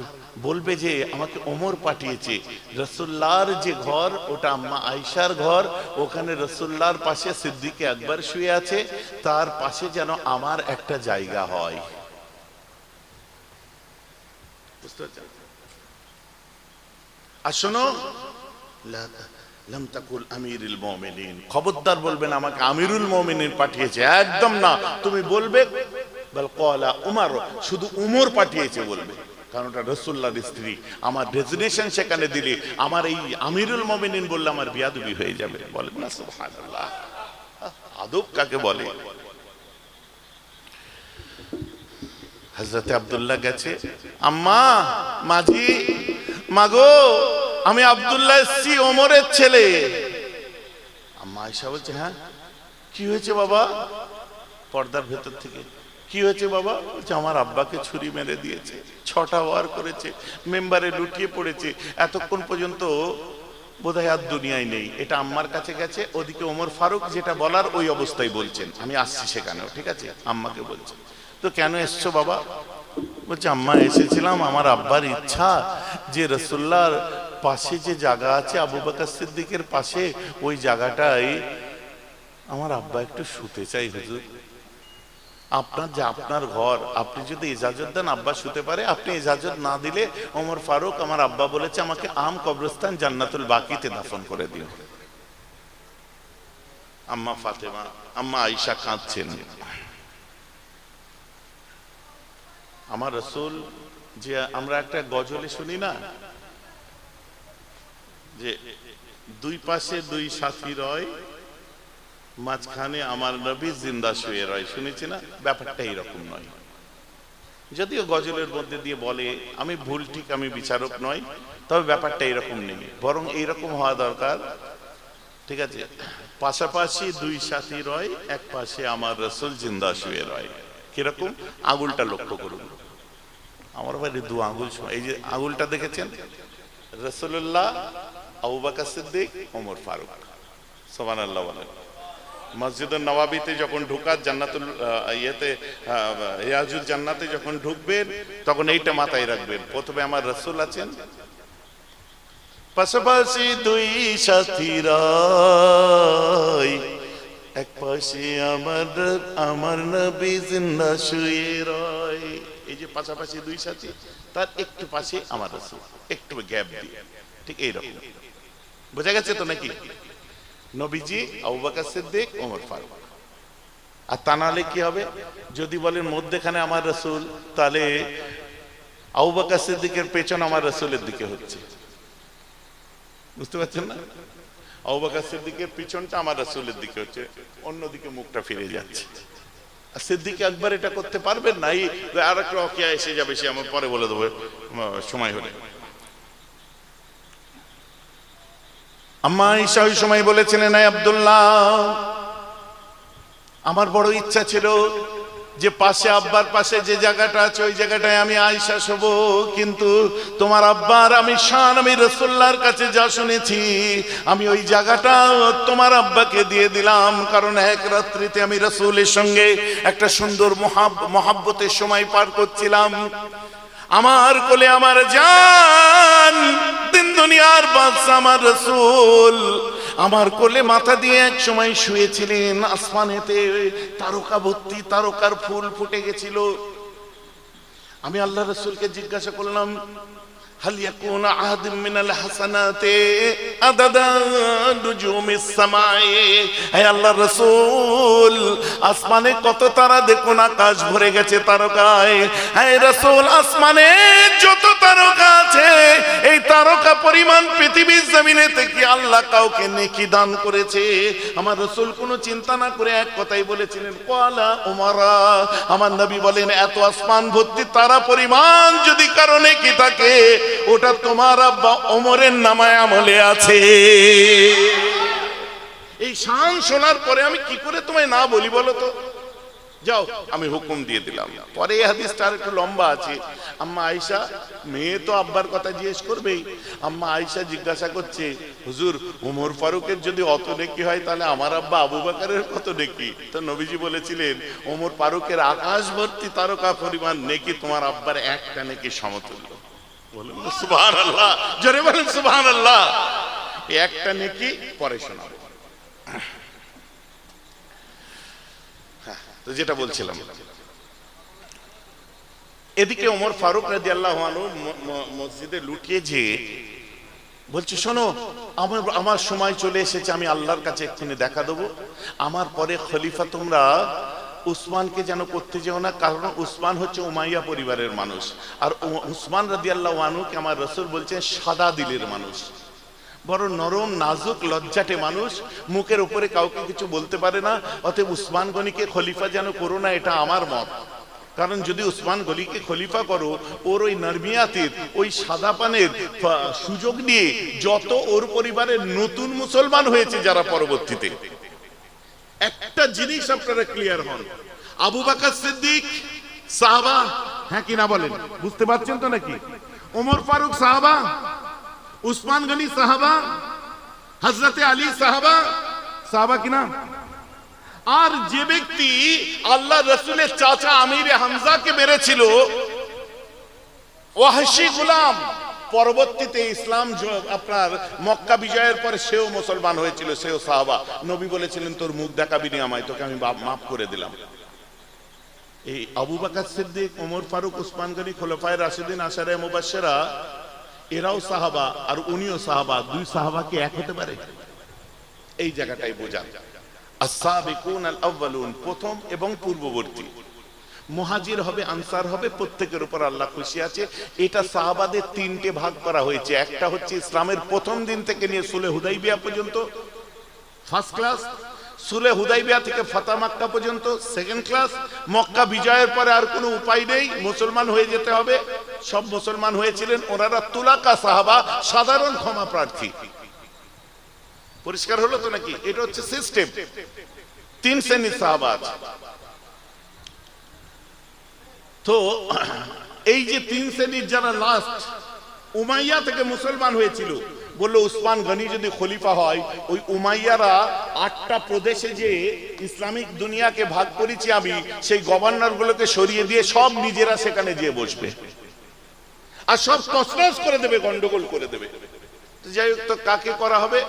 বলবে যে আমাকে ওমর পাঠিয়েছে, রাসূলুল্লাহর যে ঘর ওটা আম্মা আয়েশার ঘর, ওখানে রাসূলুল্লাহর পাশে সিদ্দিক আকবর শুয়ে আছে, তার পাশে যেন আমার একটা জায়গা হয়। বুঝতে পারছেন? আর শোনো, লাম তাকুল আমিরুল মুমিনিন, খবরদার বলবেন আমাকে আমিরুল মুমিনিন পাঠিয়েছে, একদম না। তুমি বলবে বল ক্বালা উমর, শুধু উমর পাঠিয়েছে বলবে, কারণ ওটা রাসূলুল্লাহর স্ত্রী। আমার ডেজিগনেশন সেখানে দিলে, আমার এই আমিরুল মুমিনিন বললে আমার বিয়াদবি হয়ে যাবে। বলেন না সুবহানাল্লাহ। আদব কাকে বলে? হযরত আব্দুল্লাহ গেছে, আম্মা, মাঝি, মাগো, আমি আব্দুল্লাহ এসেছি, ওমরের ছেলে। আম্মা আয়েশা বলছে, হ্যাঁ কি হয়েছে বাবা? পর্দার ভেতর থেকে, কি হয়েছে বাবা? বলছে আমার আব্বাকে ছুরি মেরে দিয়েছে, 6টা ওয়ার করেছে, মেম্বারে লুটিয়ে পড়েছে, এতক্ষণ পর্যন্ত বোধহয় আর দুনিয়ায় নেই। এটা আম্মার কাছে গেছে, ওদিকে ওমর ফারুক যেটা বলার ওই অবস্থায় বলছেন, আমি আসছি সেখানেও, ঠিক আছে? আম্মাকে বলছে, তো কেন এসছো বাবা? বলছে আম্মা এসেছিলাম, আমার আব্বার ইচ্ছা যে রাসূলুল্লাহর পাশে যে জায়গা আছে আবু বকর সিদ্দিকের পাশে, ওই জায়গাটায় আমার আব্বা একটু শুতে চাই হুজুর। আপনার ঘর, আপনি যদি ইজাজত দেন আব্বা শুতে পারে, আপনি ইজাজত না দিলে ওমর ফারুক আমার আব্বা বলেছে আমাকে আম কবরস্থান জান্নাতুল বাকিতে দাফন করে দিও। আম্মা ফাতেমা, আম্মা আয়েশা কাঁদছেন। আমার রাসূল, যে আমরা একটা গজলে শুনি না, যে দুই পাশে দুই সাথী রয়, মাঝখানে আমার নবী জিন্দা শুয়ে রয়, শুনেছি না? ব্যাপারটা এইরকম নয়। যদিও গজলের মধ্যে দিয়ে বলে, আমি ভুল ঠিক, আমি বিচারক নয়, তবে ব্যাপারটা এইরকম নেই, বরং এইরকম হওয়া দরকার, ঠিক আছে? পাশাপাশি দুই সাথী রয়, এক পাশে আমার রাসূল জিন্দা শুয়ে রয়। কিরকম? আঙুলটা লক্ষ্য করুন, আমার বাড়ি 2 আঙুল, এই যে আঙুলটা দেখেছেন, রাসূলুল্লাহ, আবু বকর সিদ্দিক, ওমর ফারুক। সুবহানাল্লাহ বলেন। মসজিদুল নওয়াবিতে যখন ঢুকার জান্নাতুল ইয়েতে রিয়াজুল জান্নাতে যখন ঢুকবেন তখন এইটা মাথায় রাখবেন, প্রথমে আমার রাসূল আছেন, পাশাপাশি দুই সাথীরা, এক পাশে আমার নবী জিন্দা শুয়ে রয়। এই যে পাশাপাশি দুই সাথী, তার একটু পাশে আমার রাসূল, একটু গ্যাপ দিয়ে, ঠিক এইরকম। বোঝা গেছে তো নাকি? নবীজি, আবু বকর সিদ্দিক, ওমর ফারুক। আর তা নাহলে কি হবে? যদি বলেন মধ্যখানে আমার রাসূল, তাহলে আবু বকর সিদ্দিকের পেছন আমার রাসূলের দিকে হচ্ছে, বুঝতে পারছেন না? আবু বকর সিদ্দিকের পিছনটা আমার রাসূলের দিকে হচ্ছে, অন্যদিকে মুখটা ফিরে যাচ্ছে। আর সিদ্দিক আকবর এটা করতে পারবেন না, এই আর একটা ওয়াকিয়া এসে যাবে, সে আমার পরে বলে দেবো সময় হলে। আম্মা আয়েশা ওই সময় বলেছিলেন, এই আব্দুল্লাহ, আমার বড় ইচ্ছা ছিল যে পাশে আব্বার পাশে যে জায়গাটা আছে ওই জায়গাটায় আমি আয়েশা শোব, কিন্তু তোমার আব্বার আমি শান, আমি রাসূলুল্লাহর কাছে যা শুনেছি আমি ওই জায়গাটা তোমার আব্বাকে দিয়ে দিলাম, কারণ এক রাত্রিতে আমি রাসূলের সঙ্গে একটা সুন্দর মহাব্বতের সময় পার করছিলাম। আমার কোলে আমার জান, দিন দুনিয়ার বাদশা আমার রাসূল আমার কোলে মাথা দিয়ে এক সময় শুয়েছিলেন। আসমানেতে তারকা ভর্তি তারকার ফুল ফুটে গেছিল। আমি আল্লাহ রাসূলকে জিজ্ঞাসা করলাম, হাল ইয়াকুন আহাদুম মিনাল হাসানাতি আদাদা নুজুমিস সামাই, হে আল্লাহর রাসূল, আসমানে কত তারা দেখুন, আকাশ ভরে গেছে তারকায়। হে রাসূল, আসমানে যত তারকা আছে এই তারকা পরিমাণ পৃথিবীর জমিনে থেকে আল্লাহ কাউকে নেকি দান করেছে। আমার রাসূল কোনো চিন্তা না করে এক কথাই বলেছিলেন, ক্বালা উমারা, আমার নবী বলেন, এত আসমান ভর্তি তারা পরিমাণ যদি কারো নেকি থাকে ওটা তোমার আব্বা ওমরের নামায় আমলে আছে। এই শান শোনার পরে আমি কি করে তোমায় না বলি বলো তো? যাও, আমি হুকুম দিয়ে দিলাম। পরে এই হাদিসটা আর একটু লম্বা আছে। আম্মা আয়েশা, মেয়ে তো আব্বার কথা জিজ্ঞেস করবেই, আম্মা আয়েশা জিজ্ঞাসা করছে, হুজুর, ওমর ফারুকের যদি অত নেকি হয় তাহলে আমার আব্বা আবু বকরের কত নেকি? তো নবীজি বলেছিলেন, ওমর ফারুকের আকাশ ভর্তি তারকা পরিমাণ নেকি তোমার আব্বার একটা নেকি সমতুল্য। বলেন সুবহানাল্লাহ, জোরে বলেন সুবহানাল্লাহ। একটা নেকি পরে শোনাবো। তো যেটা বলছিলাম, এদিকে ওমর ফারুক রাদিয়াল্লাহু আনহু মসজিদে লুটিয়ে যে বলছে, শোনো, আমার সময় চলে এসেছে, আমি আল্লাহর কাছে এক্ষুনি দেখা দেবো, আমার পরে খলিফা তোমরা উসমানকে যেন করতে যেও না, কারণ উসমান হচ্ছে উমাইয়া পরিবারের মানুষ, আর উসমান রাদিয়াল্লাহু আনহুকে আমার রাসূল বলছেন সাদা দিলের মানুষ, বড় নরম নাজুক লজ্জাটে মানুষ, মুখের উপরে কাউকে কিছু বলতে পারে না। অতএব উসমান গনিকে খলিফা যেন করো না, এটা আমার মত। কারণ যদি উসমান গনিকে খলিফা করো, ওর ওই নরমিয়াতের ওই সাদা পানের সুযোগ নিয়ে যত ওর পরিবারের নতুন মুসলমান হয়েছে যারা পরবর্তীতে, একটা জিনিস আপনারা ক্লিয়ার হন, আবু বকর সিদ্দিক সাহাবা, হ্যাঁ কি না বলেন? বুঝতে পারছেন তো নাকি? ওমর ফারুক সাহাবা, উসমান গনি সাহাবা, হযরতে আলী সাহাবা, সাহাবা কিনা? আর যে ব্যক্তি আল্লাহ রাসূলের চাচা আমিরে হামজাকে মেরেছিল, ওয়াহশী গোলাম, পরবর্তীতে ইসলাম আপনার মক্কা বিজয়ের পরে সেও মুসলমান হয়েছিল, সেও সাহাবা। নবী বলেছিলেন, তোর মুখ দেখাবি না আমায়, তোকে আমি মাফ করে দিলাম। এই আবু বকর সিদ্দিক, ওমর ফারুক, উসমান গনি, খোলাফায়ে রাশিদিন, আশারে মুবাশশিরা, এরাও সাহাবা আর উনিও সাহাবা। দুই সাহাবা কি এক হতে পারে? এই জায়গাটাই বোঝা। আস-সাবিকুন আল-আউয়ালুন, প্রথম এবং পূর্ববর্তী, মুহাজির হবে, আনসার হবে, প্রত্যেকের উপর আল্লাহ খুশি আছে। এটা সাহাবাদের তিনটে ভাগ করা হয়েছে। একটা হচ্ছে ইসলামের প্রথম দিন থেকে নিয়ে সুলহ হুদাইবিয়া পর্যন্ত, ফার্স্ট ক্লাস। সুলহ হুদাইবিয়া থেকে ফাতহ মক্কা পর্যন্ত, সেকেন্ড ক্লাস। মক্কা বিজয়ের পরে আর কোনো উপায় নেই, মুসলমান হয়ে যেতে হবে। সব মুসলমান হয়েছিলেন, ওনারা তুলাকা সাহাবা, সাধারণ ক্ষমা প্রার্থী। পরিষ্কার হলো তো নাকি? এটা হচ্ছে সিস্টেম। তিন শ্রেণীর সাহাবা আছে। তো এই যে তিন শ্রেণীর যারা লাস্ট উমাইয়া থেকে মুসলমান হয়েছিল, বললো উসমান গনি যদি খলিফা হয়, ওই উমাইয়ারা 8টা প্রদেশে যে ইসলামিক দুনিয়াকে ভাগ করেছি আমি, সেই গভর্নর গুলোকে সরিয়ে দিয়ে সব নিজেরা সেখানে গিয়ে বসবে আর সব তছনছ করে দেবে, গন্ডগোল করে দেবে। তো যাই হোক, তো কাকে করা হবে?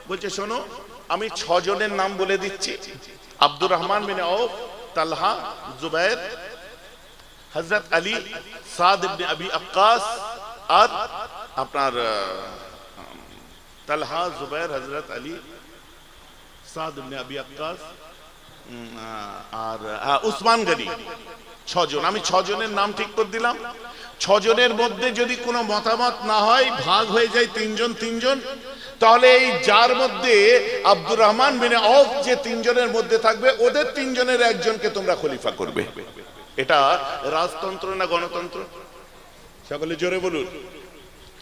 বলছে শোনো, আমি 6 জনের নাম বলে দিচ্ছি। আব্দুর রহমান বিন আউফ, তালহা, জুবাইর, হযরত আলী, সাদ ইবনে আবি আক্কাস, আর আপনার তালহা, জুবাইর, হযরত আলী, সাদ ইবনে আবি আক্কাস আর উসমান গনি। 6 জন। আমি 6 জনের নাম ঠিক করে দিলাম। 6 জনের মধ্যে যদি কোনো মতামত না হয়, ভাগ হয়ে যায় 3 জন 3 জন, তাহলে এই যার মধ্যে আব্দুর রহমান বিন আউফ যে 3 জনের মধ্যে থাকবে, ওদের 3 জনের একজনকে তোমরা খলিফা করবে। এটা রাজতন্ত্র না গণতন্ত্র? সকলে জোরে বলুন,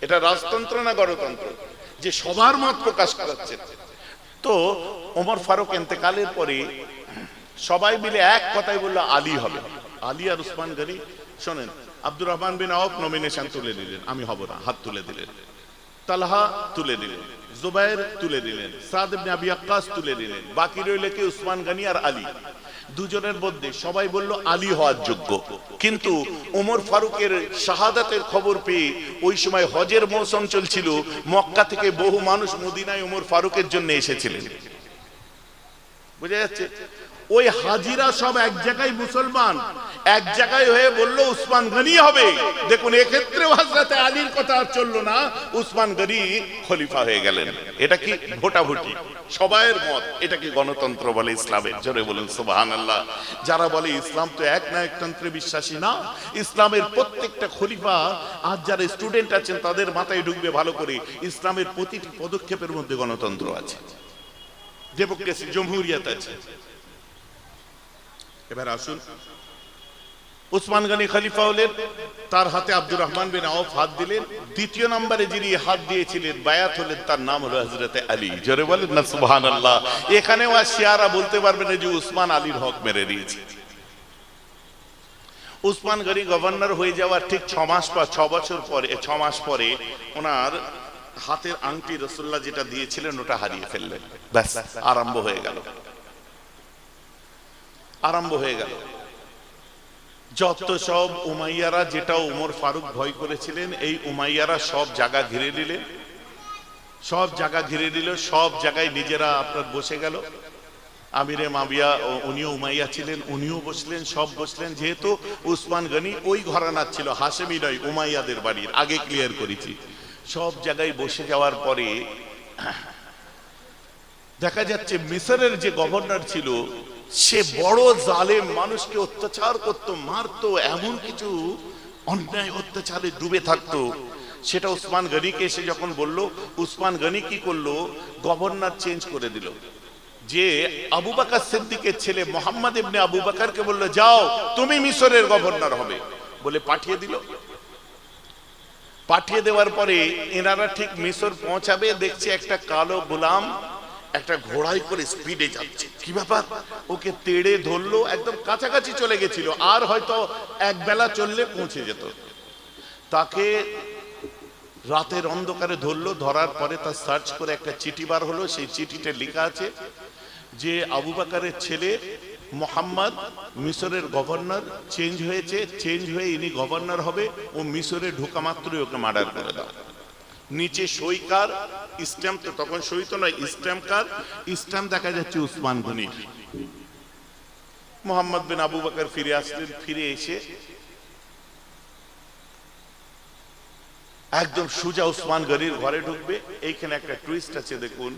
এটা রাজতন্ত্র না গণতন্ত্র? যে সবার মত প্রকাশ করাচ্ছে। তো ওমর ফারুক ইন্তেকালের পরে সবাই মিলে এক কথাই বললো আলী হবে। আলী আর উসমান গনি। শোনেন, আব্দুর রহমান বিন আউফ নমিনেশন তুলে দিলেন, আমি হব না, হাত তুলে দিলেন। তালহা তুলে দিলেন, জুবাইর তুলে দিলেন, সাদ ইবনে আবি আক্কাস তুলে দিলেন। বাকি রইল কি? উসমান গনি আর আলী। 2 জনের মধ্যে সবাই বলল আলী হওয়ার যোগ্য। কিন্তু ওমর ফারুকের শাহাদাতের খবর পেয়ে ওই সময় হজের মৌসুম চলছিল, মক্কা থেকে বহু মানুষ মদিনায় ওমর ফারুকের জন্য এসেছিলেন। বুঝা যাচ্ছে? ওই হাজিরা সব এক জায়গায়, মুসলমান এক জায়গায় হয়ে বলল উসমান গনি হবে। দেখুন, এক্ষেত্রে হযরত আলীর কথা আর চললো না, উসমান গনি খলিফা হয়ে গেলেন। এটা কি ভোটাভুটি, সবাইয়ের মত? এটা কি গণতন্ত্র বলে ইসলামের? জোরে বলুন সুবহানাল্লাহ। যারা বলে ইসলাম তো এক নায়কতন্ত্রে বিশ্বাসী না, ইসলামের প্রত্যেকটা খলিফা, আজ যারা স্টুডেন্ট আছেন তাদের মাথায় ঢুকবে ভালো করে, ইসলামের প্রতিটি পদক্ষেপের মধ্যে গণতন্ত্র আছে, ডেমোক্রেসি, জমহুরিয়ত আছে। এবার আসুন, উসমান গনি খলিফা হলেন, তার হাতে আব্দুর রহমান বিন আউফ হাত দিলেন। দ্বিতীয় নম্বরে যিনি হাত দিয়েছিলেন, বায়াত হলেন, তার নাম হলো হযরত আলী। জোরে বলেন না সুবহানাল্লাহ। এখানেও আর শিয়ারা বলতে পারবে না যে উসমান আলীর হক মেরে দিয়েছে। উসমান গনি গভর্নর হয়ে যাওয়ার ঠিক 6 মাস পরে ওনার হাতের আংটি রাসূলুল্লাহ যেটা দিয়েছিলেন ওটা হারিয়ে ফেললেন। ব্যাস, আরম্ভ হয়ে গেল। যত সব উমাইয়ারা, যেটা ওমর ফারুক ভয় করেছিলেন, এই উমাইয়ারা সব জায়গা ঘিরে নিলেন, সব জায়গায় নিজেরা আপনার বসে গেল। আমিরে মাবিয়া উনিও উমাইয়া ছিলেন, উনিও বসলেন, সব বসলেন। যেহেতু উসমান গনি ওই ঘরানার ছিল, হাশেমি নয়, উমাইয়াদের বাড়ির, আগে ক্লিয়ার করেছি। সব জায়গায় বসে যাওয়ার পরে দেখা যাচ্ছে মিশরের যে গভর্নর ছিল, সে বড় জালেম, মানুষকে অত্যাচার করত, মারতো, এমন কিছু অন্যায় অত্যাচারে ডুবে থাকতো। সেটা উসমান গনিকে এসে যখন বলল, উসমান গনি কি করলো? গভর্নর চেঞ্জ করে দিল। যে আবু বকর সিদ্দিকের ছেলে মোহাম্মদ ইবনে আবু বকরকে বলল, যাও তুমি মিশরের গভর্নর হবে, বলে পাঠিয়ে দিল। পাঠিয়ে দেওয়ার পরে এনারা ঠিক মিশর পৌঁছাবে, দেখছে একটা কালো গোলাম একটা ঘোড়ায় করে স্পিডে যাচ্ছে। কি ব্যাপার? ওকে তেড়ে ধরলো, একদম কাছাকাছি চলে গেছিল, আর হয়তো এক বেলা চললে পৌঁছে যেত। তাকে রাতের অন্ধকারে ধরলো। ধরার পরে তার সার্চ করে একটা চিঠি বার হলো। সেই চিঠিতে লেখা আছে যে আবু বকরের ছেলে মোহাম্মদ মিশরের গভর্নর চেঞ্জ হয়েছে, চেঞ্জ হয়ে ইনি গভর্নর হবে, ও মিশরে ঢোকা মাত্রই ওকে মার্ডার করে দাও। নিচে সই কার, স্ট্যাম্প, তো তখন সই তো নয়, স্ট্যাম্প কার? স্ট্যাম্প দেখা যাচ্ছে উসমান গনির। মোহাম্মদ বিন আবু বকর ফিরে আসলেন। ফিরে এসে একদম সোজা উসমান গনির ঘরে ঢুকবে। এইখানে একটা টুইস্ট আছে, দেখুন।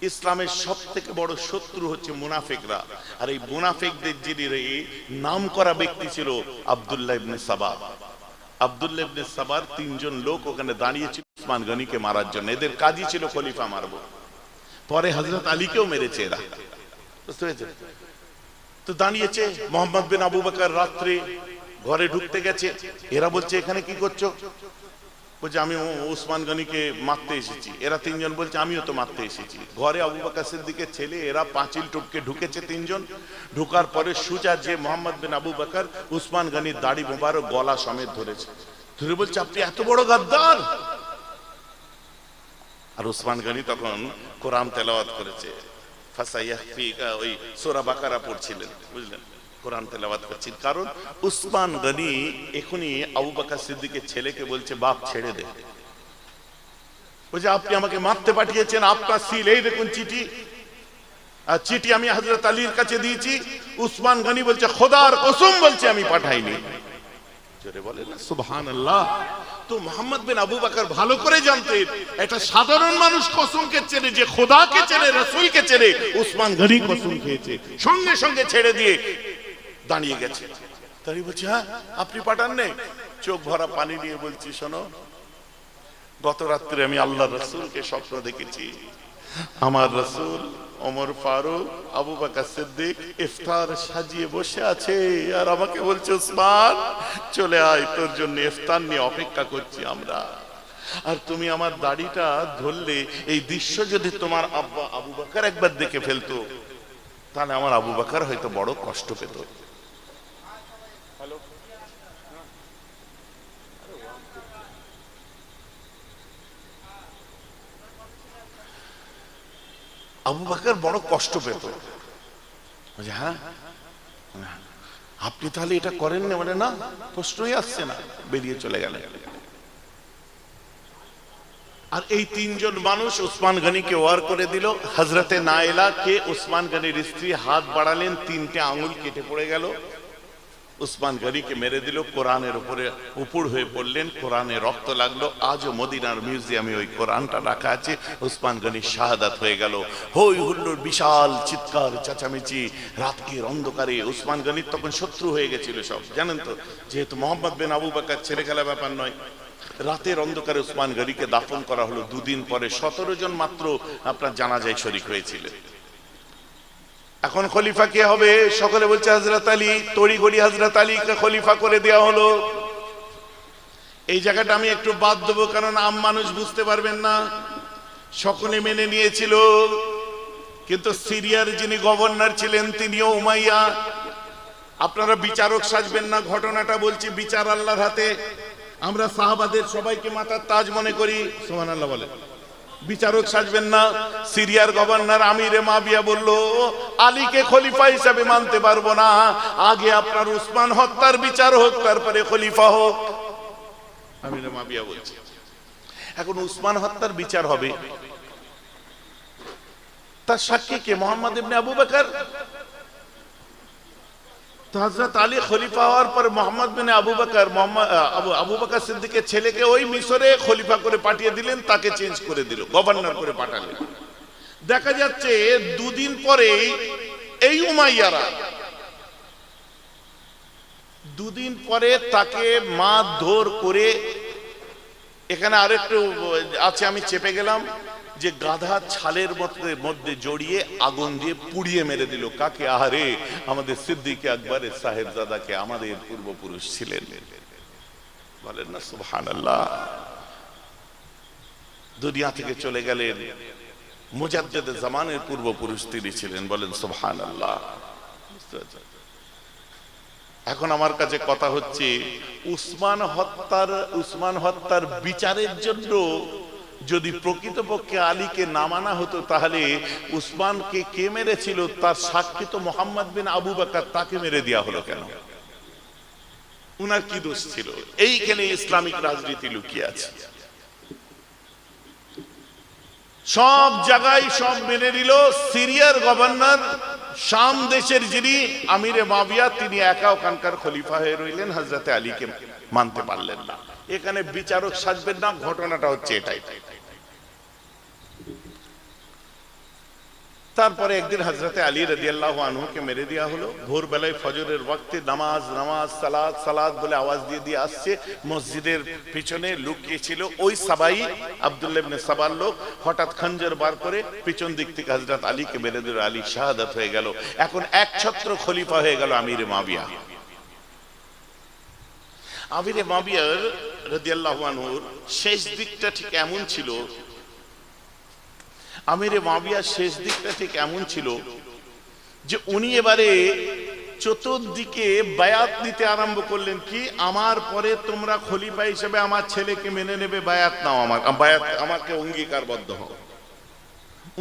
ইসলামের সব থেকে বড় শত্রু হচ্ছে মুনাফিকরা, আর এই মুনাফিকদের যিনি নাম করা ব্যক্তি ছিল আব্দুল্লাহ ইবনে সাবা। আব্দুল্লাহ ইবনে সাবার 3 জন লোক ওখানে দাঁড়িয়েছিল উসমান গনিকে মারার জন্য। এদের কাজই ছিল খলিফা মারবো। পরে হযরত আলীকেও মেরেছে এরা, বুঝতে পেরেছে? তো দাঁড়িয়েছে। মোহাম্মদ বিন আবু বকর রাত্রে ঘরে ঢুকতে গেছে। এরা বলছে, এখানে কি করছো? বলছে, আমি উসমান গনিকে মারতে এসেছি। এরা 3 জন বলছে, আমিও তো মারতে এসেছি। ঘরে আবু বকর সিদ্দিকের ছেলে, এরা পাঁচিল টপকে ঢুকেছে 3 জন। ঢোকার পরে সুজা যে মোহাম্মদ বিন আবু বকর উসমান গনির দাড়ি মোবারক গলা সমেত ধরেছে। ধরে বলছে, আপনি এত বড় গাদ্দার! আর উসমান গনি তখন কোরআন তেলাওয়াত করেছে, ফাসাইয়াহফিকা, ওই সূরা বাকারা পড়ছিলেন, বুঝলেন, কোরআন তেলাওয়াত করছেন। কারণ উসমান গনি এখনই আবু বকর সিদ্দিকের ছেলেকে বলছে, বাপ ছেড়ে দে। বলছে আপনি আমাকে মারতে পাঠিয়েছেন, আপনার সিল এই দেখুন চিঠি, আর চিঠি আমি হযরত আলীর কাছে দিয়েছি। উসমান গনি বলছে খোদার কসম বলছে আমি পাঠাইনি। জোরে বলেন না সুবহানাল্লাহ। তো মুহাম্মদ বিন আবু বকর ভালো করে জানতেন একটা সাধারণ মানুষ কসমকে চেনে, যে খোদাকে চেনে, রাসূলকে চেনে, উসমান গনি কসম খেয়েছে, সঙ্গে সঙ্গে ছেড়ে দিয়ে দাঁড়িয়ে গেছে। তাই বলছে হ্যাঁ আপনি পাঠান নেই। চোখ ভরা পানি নিয়ে বলছি, শোনো, গত রাত্রে আমি আল্লাহর রাসূলকে স্বপ্ন দেখেছি, আমার রাসূল ওমর ফারুক আবু বকর সিদ্দিক ইফতার সাজিয়ে বসে আছে, আর আমাকে বলছে উসমান চলে আয়, তোর জন্য ইফতার নিয়ে অপেক্ষা করছি আমরা। আর তুমি আমার দাড়িটা ধরলে, এই দৃশ্য যদি তোমার আব্বা আবু বকর একবার দেখে ফেলতো, তাহলে আমার আবু বকর হয়তো বড় কষ্ট পেত। আবু বকর বড় কষ্ট পেত। হ্যাঁ আপনি তাহলে এটা করেন না? মানে না, প্রশ্নই আসছে না, বেরিয়ে চলে গেলেন। আর এই তিনজন মানুষ উসমান গনিকে ওয়ার করে দিল। হযরতে নাইলা কে উসমান গনির স্ত্রী হাত বাড়ালেন, 3টে আঙ্গুল কেটে পড়ে গেল, উসমান গনিকে মেরে দিল, কোরআনের উপরে উপুড় হয়ে পড়লেন, কোরআনে রক্ত লাগলো। আজও মদিনার মিউজিয়ামে ওই কোরআনটা রাখা আছে। উসমান গনির শাহাদাত হয়ে গেল, হই হুল্লোড়, বিশাল চিৎকার চেঁচামেচি, রাতের অন্ধকারে। উসমান গনির তখন শত্রু হয়ে গেছিল সব, জানেন তো, যেহেতু মুহাম্মদ বিন আবু বকর ছেড়ে গেলা ব্যাপার নয়। রাতের অন্ধকারে উসমান গনিকে দাফন করা হলো। 2 দিন পরে 17 জন মাত্র আপনার জানাজায় শরীক হয়েছিলেন। এখন খলিফা কে হবে? সকলে বলছে হযরত আলী। তড়িঘড়ি হযরত আলীকে খলিফা করে দেওয়া হলো। এই জায়গাটা আমি একটু বাদ দেবো, কারণ আম মানুষ বুঝতে পারবেন না। সকলে মেনে নিয়েছিল, কিন্তু সিরিয়ার যিনি গভর্নর ছিলেন তিনিও উমাইয়া। আপনারা বিচারক সাজবেন না, ঘটনাটা বলছি, বিচার আল্লাহর হাতে। আমরা সাহাবাদের সবাইকে মাথার তাজ মনে করি, সুবহানাল্লাহ বলে, বিচারক সাজবেন না। সিরিয়ার গভর্নর আমিরে মাবিয়া বলল, আলীকে খলিফা হিসাবে মানতে পারবো না, আগে আপনার উসমান হত্যার বিচার হোক, তারপরে খলিফা হোক। আমিরে মাবিয়া বলছে। এখন উসমান হত্যার বিচার হবে, তার সাক্ষী কে? মুহাম্মদ ইবনে আবু বকর। তো হযরত আলী খলিফা হওয়ার পর মুহাম্মদ বিন আবু বকর, আবু বকর সিদ্দিকের ছেলেকে ওই মিশরে খলিফা করে পাঠিয়ে দিলেন, তাকে চেঞ্জ করে দিল, গভর্নর করে পাঠালেন। দেখা যাচ্ছে 2 দিন পরে এই উমাইয়ারা 2 দিন পরে তাকে মারধর করে, এখানে আরেকটু আছে আমি চেপে গেলাম, যে গাধা ছালের মধ্যে জড়িয়ে আগুন দিয়ে পুড়িয়ে মেরে দিল। কাকে? আহারে, আমাদের সিদ্দিক আকবরের সাহেবজাদাকে, আমাদের পূর্বপুরুষ ছিলেন। বলেন না সুবহানাল্লাহ। দুনিয়া থেকে চলে গেলেন, মুজাদ্দিদে জামানের পূর্বপুরুষ তিনি ছিলেন। বলেন সুবহানাল্লাহ। এখন আমার কাছে কথা হচ্ছে, উসমান হত্যার বিচারের জন্য যদি প্রকৃতপক্ষে আলীকে না মানা হতো, তাহলে উসমানকে কে মেরেছিল তার সাক্ষী তো মুহাম্মদ বিন আবু বকর, তাকে মেরে দেওয়া হলো কেন? উনার কি দোষ ছিল? এইখানে ইসলামিক রাজনীতি লুকিয়ে আছে। সব জায়গায় সব মেনে নিল। সিরিয়ার গভর্নর, শাম দেশের যিনি আমিরে মাবিয়া, তিনি একা ওখানকার খলিফা হয়ে রইলেন, হযরতে আলীকে মানতে পারলেন না। এখানে বিচারক সাজবেন না, ঘটনাটা হচ্ছে এটাই। তারপরে একদিন হযরতে আলী রাদিয়াল্লাহু আনহুকে মেরে দেওয়া হলো। ভোরবেলায় ফজরের ওয়াক্তে নামাজ নামাজ সালাত সালাত বলে আওয়াজ দিয়ে দিয়ে আসছে। মসজিদের পিছনে লুকিয়ে ছিল ওই সাবাই, আব্দুল্লাহ ইবনে সাবার লোক, হঠাৎ খঞ্জর বার করে পিছন দিক থেকে হযরত আলীকে মেরে দিল। আলী শাহাদাত হয়ে গেল। এখন একছত্র খলিফা হয়ে গেল আমিরে মাবিয়া। আমিরে মাবিয়া রাদিয়াল্লাহু আনহুর শেষ দিকটা ঠিক এমন ছিল, আমিরে মাবিয়ার শেষ দিকটা ঠিক এমন ছিল যে উনি এবারে চতুর্দিকে বায়াত নিতে আরম্ভ করলেন, কি আমার পরে তোমরা খলিফা হিসেবে আমার ছেলেকে মেনে নেবে, বায়াত নাও, বায়াত আমাকে অঙ্গীকারবদ্ধ হও।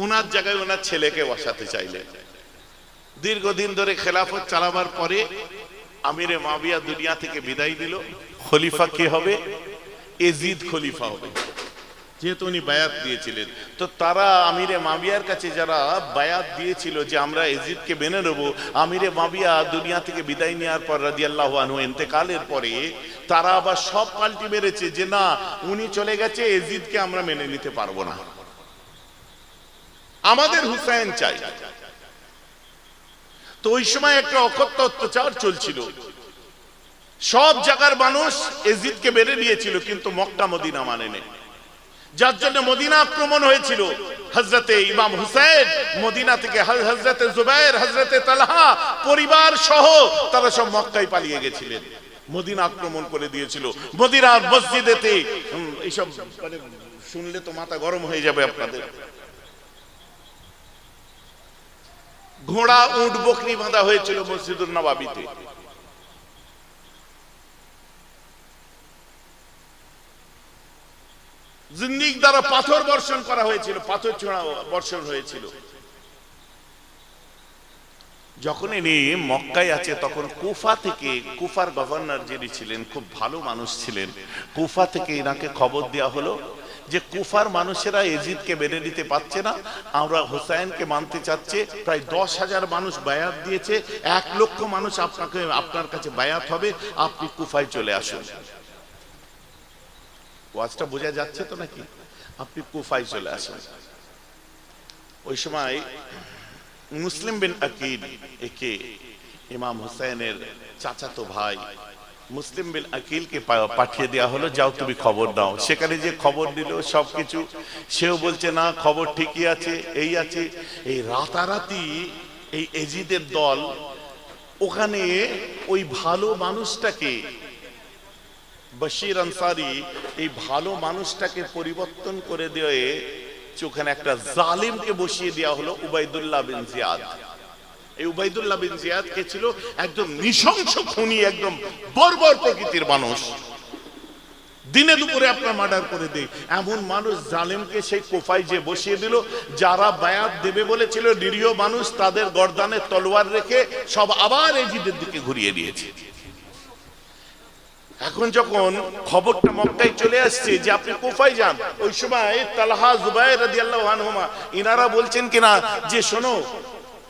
ওনার জায়গায় ওনার ছেলেকে বসাতে চাইলেন। দীর্ঘদিন ধরে খেলাফত চালাবার পরে আমিরে মাবিয়া দুনিয়া থেকে বিদায় দিল। খলিফা কে হবে? এজিদ খলিফা হবে, যেহেতু উনি বায়াত দিয়েছিলেন। তো তারা আমিরে মাবিয়ার কাছে যারা বায়াত দিয়েছিল যে আমরা এজিদকে মেনে নেব, আমিরে মাবিয়া দুনিয়া থেকে বিদায় নেওয়ার পর রাদিয়াল্লাহু আনহু ইন্তেকালের পরে তারা আবার সব পাল্টি মেরেছে যে না, উনি চলে গেছে, এজিদকে আমরা মেনে নিতে পারবো না, আমাদের হুসাইন চাই। তো ওই সময় একটা অকথ্য অত্যাচার চলছিল, সব জায়গার মানুষ এজিদকে মেনে নিয়েছিল, কিন্তু মক্কা মদিনা মানে নেই, যার জন্য মদিনা আক্রমণ হয়েছিল। হযরতে ইমাম হুসাইন মদিনা থেকে হযরতে জুবাইর, হযরতে তালহা পরিবার সহ তারা সব মক্কায় পালিয়ে গেছিলেন। মদিনা আক্রমণ করে দিয়েছিল। মদিনার মসজিদেতে এইসব মানে শুনলে তো মাথা গরম হয়ে যাবে আপনাদের। ঘোড়া, উট, বকরি বাঁধা হয়েছিল মসজিদুন নববীতে। জিন্দিক দ্বারা পাথর বর্ষণ করা হয়েছিল, পাথর ছোঁড়া বর্ষণ হয়েছিল। যখন ইনি মক্কায় আছে তখন কুফা থেকে, কুফার গভর্নর যিনি ছিলেন খুব ভালো মানুষ ছিলেন, কুফা থেকে ইনাকে খবর দেওয়া হলো যে কুফার মানুষেরা এজিদকে মেনে নিতে পারছে না, আমরা হুসাইনকে মানতে চাচ্ছে। প্রায় 10,000 মানুষ বায়াত দিয়েছে, 1 লক্ষ মানুষ আপনার কাছে বায়াত হবে, আপনি কুফায় চলে আসুন। ওয়াজটা বোঝা যাচ্ছে তো নাকি? আপনি কুফায় চলে আসুন। ওই সময় মুসলিম বিন আকিল, একে ইমাম হুসাইনের চাচাতো ভাই, মুসলিম বিন আকিলকে পাঠিয়ে দেওয়া হলো, যাও তুমি খবর দাও। সেখানে যে খবর দিল সবকিছু, সেও বলছে না খবর ঠিকই আছে, এই আছে। এই রাতারাতি এই এজিদের দল ওখানে ওই ভালো মানুষটাকে, বশির আনসারী, এই ভালো মানুষটাকে পরিবর্তন করে দিয়ে ওখানে একটা জালিমকে বসিয়ে দেওয়া হলো, উবাইদুল্লাহ বিন জিয়াদ। এই উবাইদুল্লাহ বিন জিয়াদ কে ছিল একদম নৃশংস খুনি, একদম বর্বর প্রকৃতির মানুষ, দিনে দুপুরে আপনার মার্ডার করে দেয় এমন মানুষ। জালিমকে সেই কুফায় যে বসিয়ে দিল, যারা বায়াত দেবে বলেছিল নিরীহ মানুষ, তাদের গর্দানে তলোয়ার রেখে সব আবার এজিদের দিকে ঘুরিয়ে দিয়েছে। এখন যখন খবরটা মক্কায় চলে আসছে যে আপনি কুফায় যান, ওই সময় তালহা, জুবাইর রাদিয়াল্লাহু আনহুমা ইনারা বলছেন কিনা যে শোনো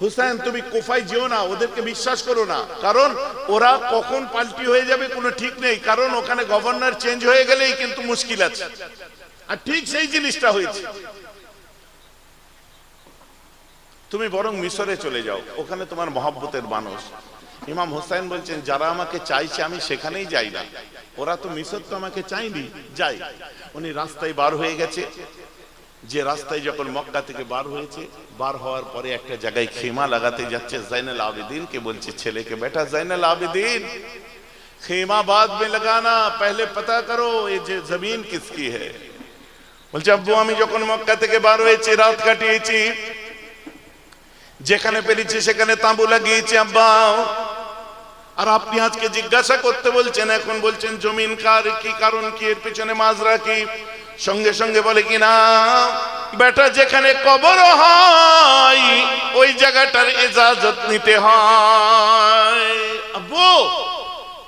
হুসাইন, তুমি কুফায় যেও না, ওদেরকে বিশ্বাস করো না, কারণ ওরা কখন পাল্টি হয়ে যাবে কোনো ঠিক নেই, কারণ ওখানে গভর্নর চেঞ্জ হয়ে গেলেই কিন্তু মুশকিল আছে। আর ঠিক সেই জিনিসটা হয়েছে। তুমি বরং মিশরে চলে যাও, ওখানে তোমার মহব্বতের মানুষ। ইমাম হুসাইন বলছেন যারা আমাকে চাইছে আমি সেখানেই যাই না, ওরা তো মিশর তো আমাকে চাইনি, যাই। উনি রাস্তায় বার হয়ে গেছে, যে রাস্তায় যখন মক্কা থেকে বার হয়েছে, বার হওয়ার পরে একটা জায়গায় খেমা লাগাতে যাচ্ছে, জাইনুল আবেদিন কে বলছে ছেলেকে, বেটা জাইনুল আবেদিন খেমা बाद में लगाना, पहले पता करो ये जमीन किसकी है। বলছে আব্বু আমি যখন মক্কা থেকে বার হয়েছি, রাত কাটিয়েছি, যেখানে পেরেছি সেখানে তাঁবু লাগিয়েছি আব্বা, আর আপনি আজকে জিজ্ঞাসা করতে বলছেন, এখন বলছেন জমিন কার, কি কারণ কি, এর পিছনে মাজরা কি? সঙ্গে সঙ্গে বলে কিনা বেটা যেখানে কবর হয় ওই জায়গাটার ইজাজত নিতে হয়। আব্বু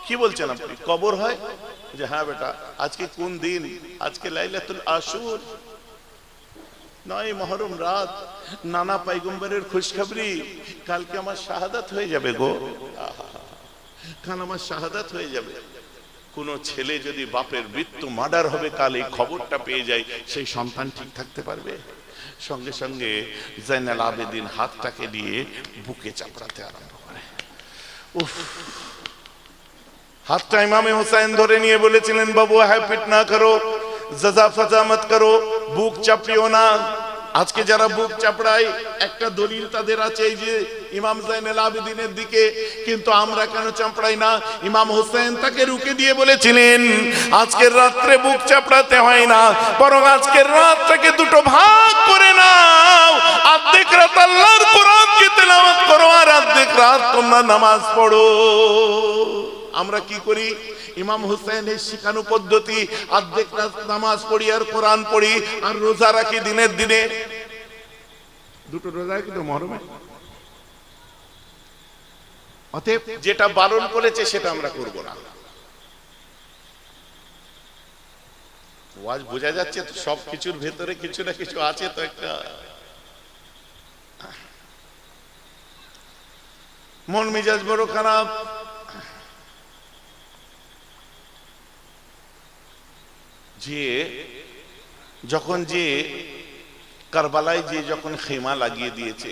কি বলছেন আপনি, কবর হয়? যে হ্যাঁ বেটা, আজকে কোন দিন? আজকে লাইলাতুল আশুর, 9 মুহররম রাত, নানা পয়গম্বরের খুশখবরি, কালকে আমার শাহাদাত হয়ে যাবে গো, কাল আমার শাহাদাত হয়ে যাবে। কোন ছেলে যদি বাপের মৃত্যু, মার্ডার হবে কাল, এই খবরটা পেয়ে যায়, সেই সন্তান ঠিক থাকতে পারবে? সঙ্গে সঙ্গে জাইনুল আবেদিন হাতটাকে দিয়ে বুকে চাপড়াতে আরম্ভ করে। উফ, হাতটা ইমামে হুসাইন ধরে নিয়ে বলেছিলেন বাবু হ্যাঁ পিট না করো, জাজা ফাজা মত করো, বুক চাপিও না। আজকে যারা বুক চাপড়ায় একটা দলিল তাদের আছে এই যে ইমাম জাইনুল আবেদিনের দিকে, কিন্তু আমরা কেন চাপড়াই না? ইমাম হুসাইন তাকে রুকে দিয়ে বলেছিলেন আজকের রাত্রে বুক চাপড়াতে হয় না, বরং আজকের রাতটাকে দুটো ভাগ করে নাও, অর্ধেক রাত আল্লাহর কোরআনকে তেলাওয়াত করো আর অর্ধেক রাত তোমরা নামাজ পড়ো। আমরা কি করি? ইমাম হুসাইনের শিখানো পদ্ধতি, অর্ধেক রাত নামাজ পড়ি আর কোরআন পড়ি আর রোজা রাখি দিনের দিনে। দুটো রোজা রাখি তো মহরমে। অতএব যেটা বারণ করেছে সেটা আমরা করব না। ওয়াজ বোঝা যাচ্ছে তো, সব কিছুর ভেতরে কিছু না কিছু আছে তো একটা। মন মেজাজ বড় খারাপ। যে যখন যে কারবালায় যে যখন খেমা লাগিয়ে দিয়েছে,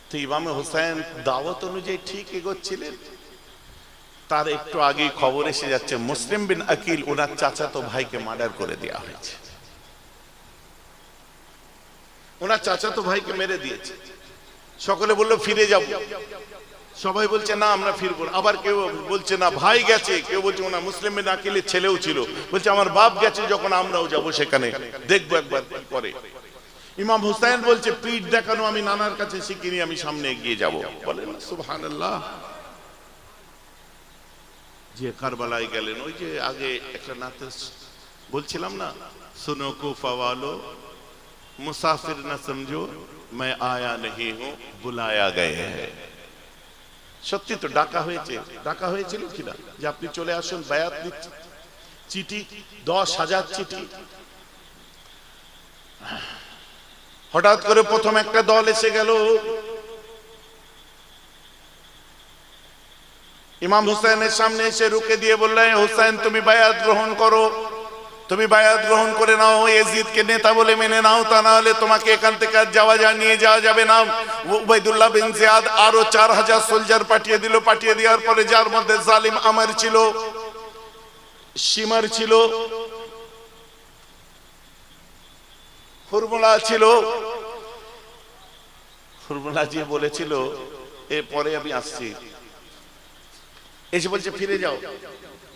তো ইমাম হুসাইন দাওয়াত অনুযায়ী ঠিক এগোচ্ছিলেন। তার একটু আগেই খবর এসে যাচ্ছে মুসলিম বিন আকিল ওনার চাচাতো ভাইকে মার্ডার করে দেওয়া হয়েছে। ওনার চাচাতো ভাইকে মেরে দিয়েছে। সকলে বললো ফিরে যাব, সবাই বলছে না আমরা ফিরবো না। আবার কেউ বলছে না ভাই গেছে, কেউ বলছে ওনা মুসলিম বিন আকিলের ছেলেও ছিল, বলছে আমার বাপ গেছে যখন আমরাও যাব সেখানে, দেখবো একবার কি করে। ইমাম হুসাইন বলছে পিঠ দেখানো আমি নানার কাছে শিখিনি, আমি সামনে এগিয়ে যাব। বলেন সুবহানাল্লাহ। যে কারবালায় গেলেন, ওই যে আগে একটা নাতে বলছিলাম না, সুনো কুফা ওয়ালো মুসাফির না সমঝো मैं आया नहीं हूं बुलाया गए हैं। সত্যি তো ডাকা হয়েছে, ডাকা হয়েছিল কিনা যে আপনি চলে আসুন বায়াত নিচ্ছি। চিঠি 10,000 চিঠি। হঠাৎ করে প্রথম একটা দল এসে গেল। ইমাম হুসাইনের সামনে এসে রুকে দিয়ে বললেন হুসাইন তুমি বায়াত গ্রহণ করো, তুমি বায়াত গ্রহণ করে নাও, ইয়াজিদকে নেতা বলে মেনে নাও, তা না হলে তোমাকে এখান থেকে নিয়ে যাওয়া যাবে না। উবাইদুল্লাহ বিন জিয়াদ আরো 4000 সোলজার পাঠিয়ে দিল। পাঠিয়ে দেওয়ার পরে যার মধ্যে জালিম আমর ছিল, শিমার ছিল, হুরমুলা ছিল। হুরমুলা যে বলেছিল এরপরে আমি আসছি, এসে বলছে ফিরে যাও,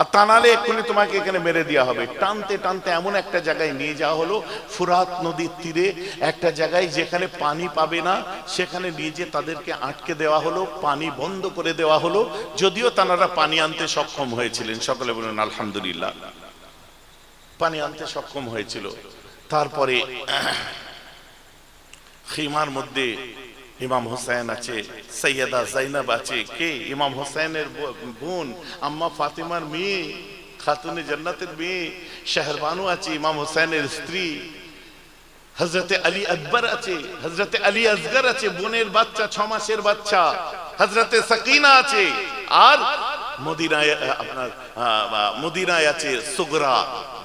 আর তা নাহলে এক্ষুনি তোমাকে এখানে মেরে দেওয়া হবে। টানতে টানতে এমন একটা জায়গায় নিয়ে যাওয়া হলো, ফুরাত নদীর তীরে একটা জায়গায় যেখানে পানি পাবে না, সেখানে নিয়ে যেয়ে তাদেরকে আটকে দেওয়া হলো, পানি বন্ধ করে দেওয়া হলো। যদিও তারা পানি আনতে সক্ষম হয়েছিলেন, সকলে বলেন আলহামদুলিল্লাহ, পানি আনতে সক্ষম হয়েছিল। তারপরে খিমার মধ্যে ইমাম হুসাইন আছে, সৈয়দা জাইনাব আছে, কে ইমাম হুসাইনের বোন আম্মা ফাতিমার মেয়ে, খাতুনে জান্নাতের মেয়ে শাহরবানু আছে, ইমাম হুসাইনের স্ত্রী হযরতে আলী আকবর আছে, হযরতে আলী আসগর আছে, বোনের বাচ্চা 6 মাসের বাচ্চা হযরতে সাকিনা আছে, আর মদিনায় আপনার মদিনায় আছে সুগরা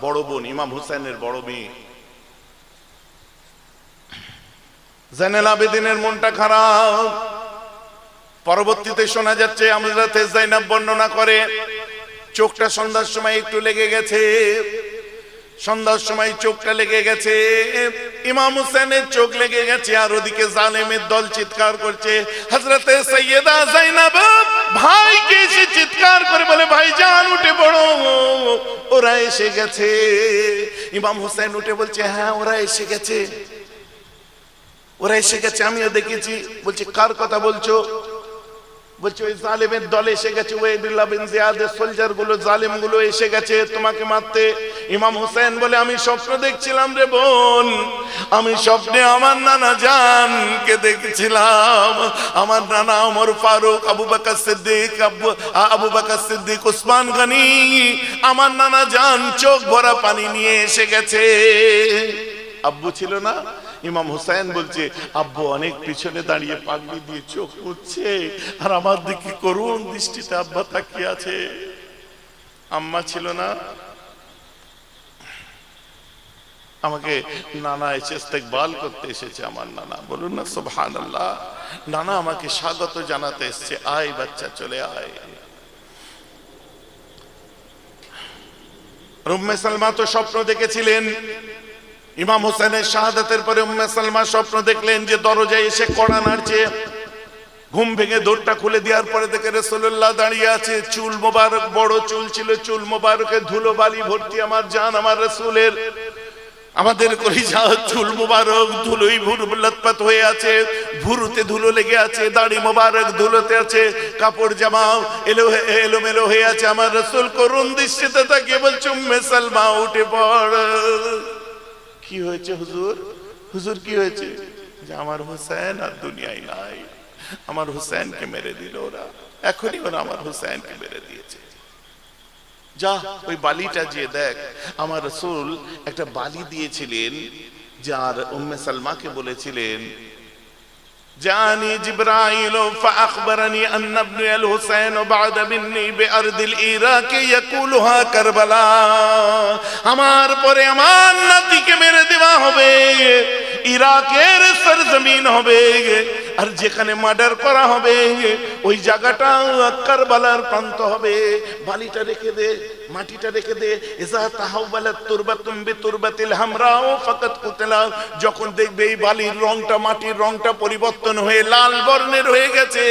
বড় বোন ইমাম হুসাইনের বড় মেয়ে। জাইনুল আবেদিনের মনটা খারাপ। পরবর্তীতে শোনা যাচ্ছে হযরতে জাইনাব বর্ণনা করে চোখটা সন্ধ্যার সময় একটু লেগে গেছে, সন্ধ্যার সময় চোখটা লেগে গেছে, ইমাম হুসাইনের চোখ লেগে গেছে, আর ওদিকে জালেমের দল চিৎকার করছে। হযরতে সৈয়দা জাইনাব ভাইকে এসে চিৎকার করে বলে ভাইজান উঠে পড়ো, ওরা এসে গেছে। ইমাম হুসাইন উঠে বলছে হ্যাঁ ওরা এসে গেছে, ওরা এসে গেছে, আমিও দেখেছি। বলছে কার কথা বলছো? বলছে ওই জালেমের দল এসে গেছে, উবাইদুল্লাহ বিন জিয়াদের সোলজার গুলো, জালিম গুলো এসে গেছে তোমাকে মারতে। ইমাম হুসাইন বলে আমি স্বপ্ন দেখছিলাম রে বোন, আমি স্বপ্নে আমার নানা জানকে দেখছিলাম, আমার নানা ওমর ফারুক, আবু বকর সিদ্দিক, উসমান গনি, আমার নানা জান চোখ ভরা পানি নিয়ে এসে গেছে। আব্বু ছিল না? ইমাম হুসাইন বলছে আব্বু অনেক পিছনে দাঁড়িয়ে পাগড়ি দিয়ে চোখ মুছছে, আর আমার দিকে করুণ দৃষ্টিতে আব্বা তাকিয়ে আছে। আম্মা ছিল না? আমাকে নানা এসে ইস্তেকবাল করতে এসেছে, আমার নানা, বলুন না সুবহানাল্লাহ। নানা আমাকে স্বাগত জানাতে এসেছে, আয় বাচ্চা চলে আয়। উম্মে সালমা তো স্বপ্ন দেখেছিলেন, ইমাম হুসাইনের শাহাদাতের পরে উম্মে সালমা স্বপ্ন দেখলেন যে দরজায় এসে কড়া নাড়ছে। ঘুম ভেঙে দরজা খুলে দেওয়ার পরে দেখে রাসূলুল্লাহ দাঁড়িয়ে আছে, চুল মোবারক, বড় চুল ছিল, চুল মোবারকে ধুলো বালি ভর্তি, আমার জান আমার রাসূলের। আমাদের কলিজা চুল মুবারক ধুলোই লতপত হয়ে আছে, ভুরুতে ধুলো লেগে আছে, দাড়ি মুবারক ধুলোতে আছে, কাপড় জামা এলোমেলো হয়ে আছে। আমার রাসূল করুণ দৃষ্টিতে তাকিয়ে বলছে, উম্মে সালমা উঠে পড়। কি হয়েছে হুজুর? হুজুর কি হয়েছে? যে আমার হোসেন আর দুনিয়ায় নাই, আমার হোসেনকে মেরে দিল ওরা, এখনই ওরা আমার হোসেনকে মেরে দিয়েছে। যা ওই বালিটা যে দেখ। আমার রাসূল একটা বালি দিয়েছিলেন, যার উম্মে সালমাকে বলেছিলেন, জানি জিবরাইল ফাখবরনি আন্না ইবনে আল হুসাইন বা'দা মিন্নি বিআরদিল ইরাক ইয়াকুলুহা কারবালা। আমার পরে আমার নাতিকে মেরে দেওয়া হবে, ইরাকের সরজমিন হবে, আর যেখানে মার্ডার করা হবে ওই জায়গাটা কারবালার প্রান্ত হবে। বালিটা রেখে দে, মাটিটা রেখে দে। ইজা তাহাওয়ালাত তুরবাতুম বিতুরবাতিল হামরাও ফাকাত কুতলা। যখন দেখবে এই বালির রংটা, মাটির রংটা পরিবর্তন হয়ে লাল বর্ণের হয়ে গেছে,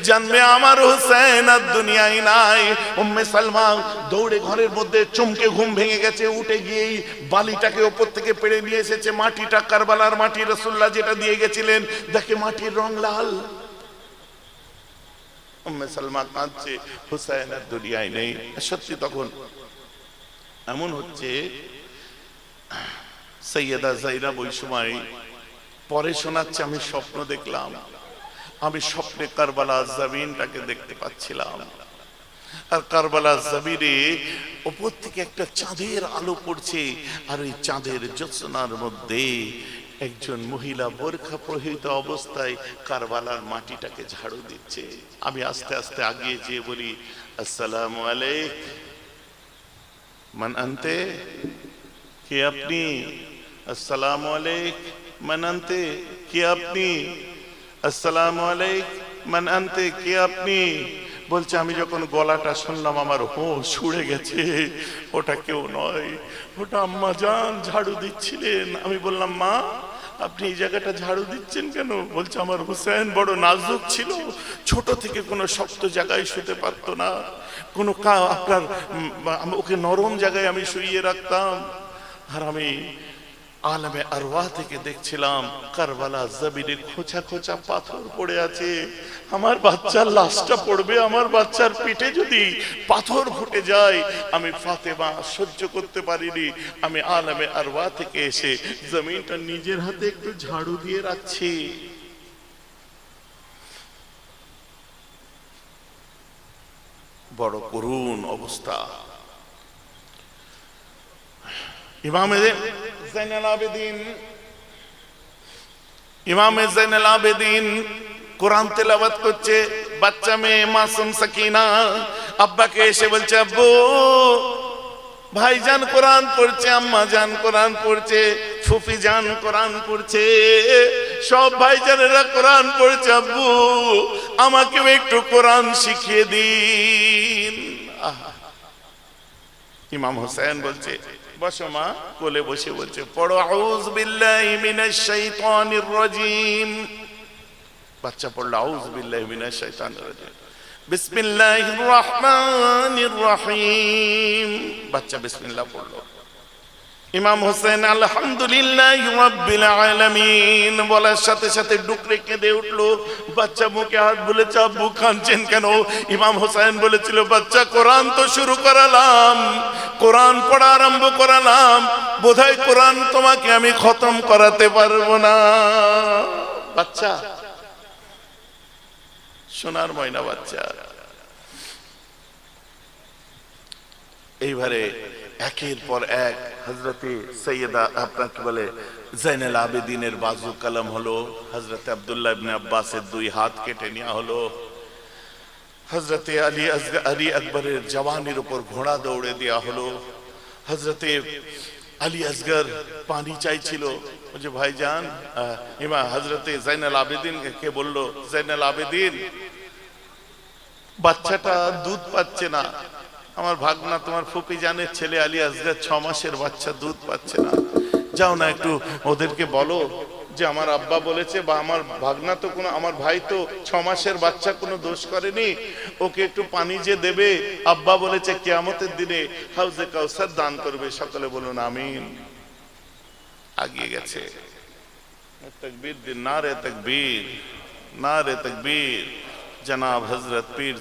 জানবে আমার হোসেন আর দুনিয়ায় নাই। উম্মে সালমা দৌড়ে ঘরের মধ্যে চমকে ঘুম ভেঙে গেছে, উঠে গিয়ে বালিটাকে উপর থেকে পেড়ে নিয়ে এসেছে। মাটিটা কারবালার মাটি, রাসূলুল্লাহ যেটা দিয়ে গেছিলেন, দেখে মাটির রং লাল। উম্মে সালমা কাঁদছে, হুসাইন আর দুনিয়ায় নেই। সত্যি তখন এমন হচ্ছে, সৈয়দা যায়েনব ওই সময় পরে শোনাচ্ছে, আমি স্বপ্ন দেখলাম, আমি স্বপ্নে কারবালার জমিনটাকে দেখতে পাচ্ছিলাম, আর কারবালার জমিনে উপর থেকে একটা চাঁদের আলো পড়ছে, আর ওই চাঁদের জ্যোৎস্নার মধ্যে একজন মহিলা বোরখা পরিহিত অবস্থায় কারবালার মাটিটাকে ঝাড়ু দিচ্ছে। আমি আস্তে আস্তে আগিয়ে যেয়ে বলি, আসসালামু আলাইকুম, মান আনতে, কে আপনি? আসসালামু আলাইকুম, মান আনতে, কে আপনি? আসসালামু আলাইকুম, মান আনতে, কে আপনি? বলছে, আমি যখন গলাটা শুনলাম আমার হোশ উড়ে গেছে, ওটা কেউ নয়, ওটা আম্মা জান ঝাড়ু দিচ্ছিলেন। আমি বললাম, মা আপনি এই জায়গাটা ঝাড়ু দিচ্ছেন কেন? বলছে, আমার হুসেন বড় নাজুক ছিল, ছোট থেকে কোনো শক্ত জায়গায় শুতে পারতো না, কোনো আপনার ওকে নরম জায়গায় আমি শুইয়ে রাখতাম, আর আমি আলমে আরওয়াহ থেকে দেখছিলাম কারবালা জমিনে খোঁচা খোঁচা পাথর পড়ে আছে, আমার বাচ্চার লাশটা পড়বে, আমার বাচ্চার পিঠে যদি পাথর ফুটে যায়, আমি ফাতেমা সহ্য করতে পারিনি। আমি আলমে আরওয়াহ থেকে এসে জমিনটা নিজের হাতে একটু ঝাড়ু দিয়ে রাখছি। বড় করুণ অবস্থা। ইমামে জাইনুল আবেদিন কোরআন তেলাওয়াত করছে, বাচ্চা মেয়ে মাসুম সাকিনা আব্বাকে এসে বলছে, আব্বু ভাইজান কোরআন পড়ছে, আম্মা জান কোরআন পড়ছে, ফুফি জান কোরআন পড়ছে, সব ভাইজানেরা কোরআন পড়ছে, আব্বু আমাকেও একটু কোরআন শিখিয়ে দিন। ইমাম হোসেন বলছে, বসো মা, কোলে বসে বলছে, পড়ো আউযু বিল্লাহি মিনাশ শাইতানির রাজিম। বাচ্চা পড়লো আউযু বিল্লাহি মিনাশ শাইতানির রাজিম, বিসমিল্লাহির রহমানির রহিম। বাচ্চা বিসমিল্লাহ পড়লো। ইমাম হোসেন আলহামদুলিল্লাহি রাব্বিল আলামিন বলার সাথে সাথে ডুকরে কেঁদে উঠলো। বাচ্চা মুখে হাত বলেছে, আব্বু কাঁদছেন কেন? ইমাম হোসেন বলেছিল, বাচ্চা কোরআন তো শুরু করালাম, কোরআন পড়া আরম্ভ করালাম, বোধহয় কোরআন তোমাকে আমি খতম করাতে পারবো না। বাচ্চা, সোনার ময়না বাচ্চা। এইবারে একের পর এক হযরতে সৈয়দা আপনাকে বলে জাইনুল আবেদিনের বাজু কলম হলো, হযরতে আব্দুল্লাহ ইবনে আব্বাসের দুই হাত কেটে নেওয়া হলো, হযরতে আলী আকবরের জওয়ানির উপর ঘোড়া দৌড়ে দেওয়া হলো। হযরতে আলী আসগর পানি চাইছিল, বলছে ভাইজান, ইমাম হযরতে জাইনুল আবেদিন কে বলল, জাইনুল আবেদিন বাচ্চাটা দুধ পাচ্ছে না, আমার ভাগনা তোমার ফুপি জানের ছেলে আলী আসগর 6 মাসের বাচ্চা দুধ পাচ্ছে না, যাও না একটু ওদেরকে বলো যে আমার আব্বা বলেছে, বা আমার ভাগনা তো কোনো, আমার ভাই তো 6 মাসের বাচ্চা কোনো দোষ করেনি, ওকে একটু পানি যে দেবে, আব্বা বলেছে কিয়ামতের দিনে হাউজে কাউসার দান করবে। সকলে বলুন আমিন। আগিয়ে গেছে। তকবীর দিন, নারে তকবীর, নারে তকবীর। জনাব হযরত পীর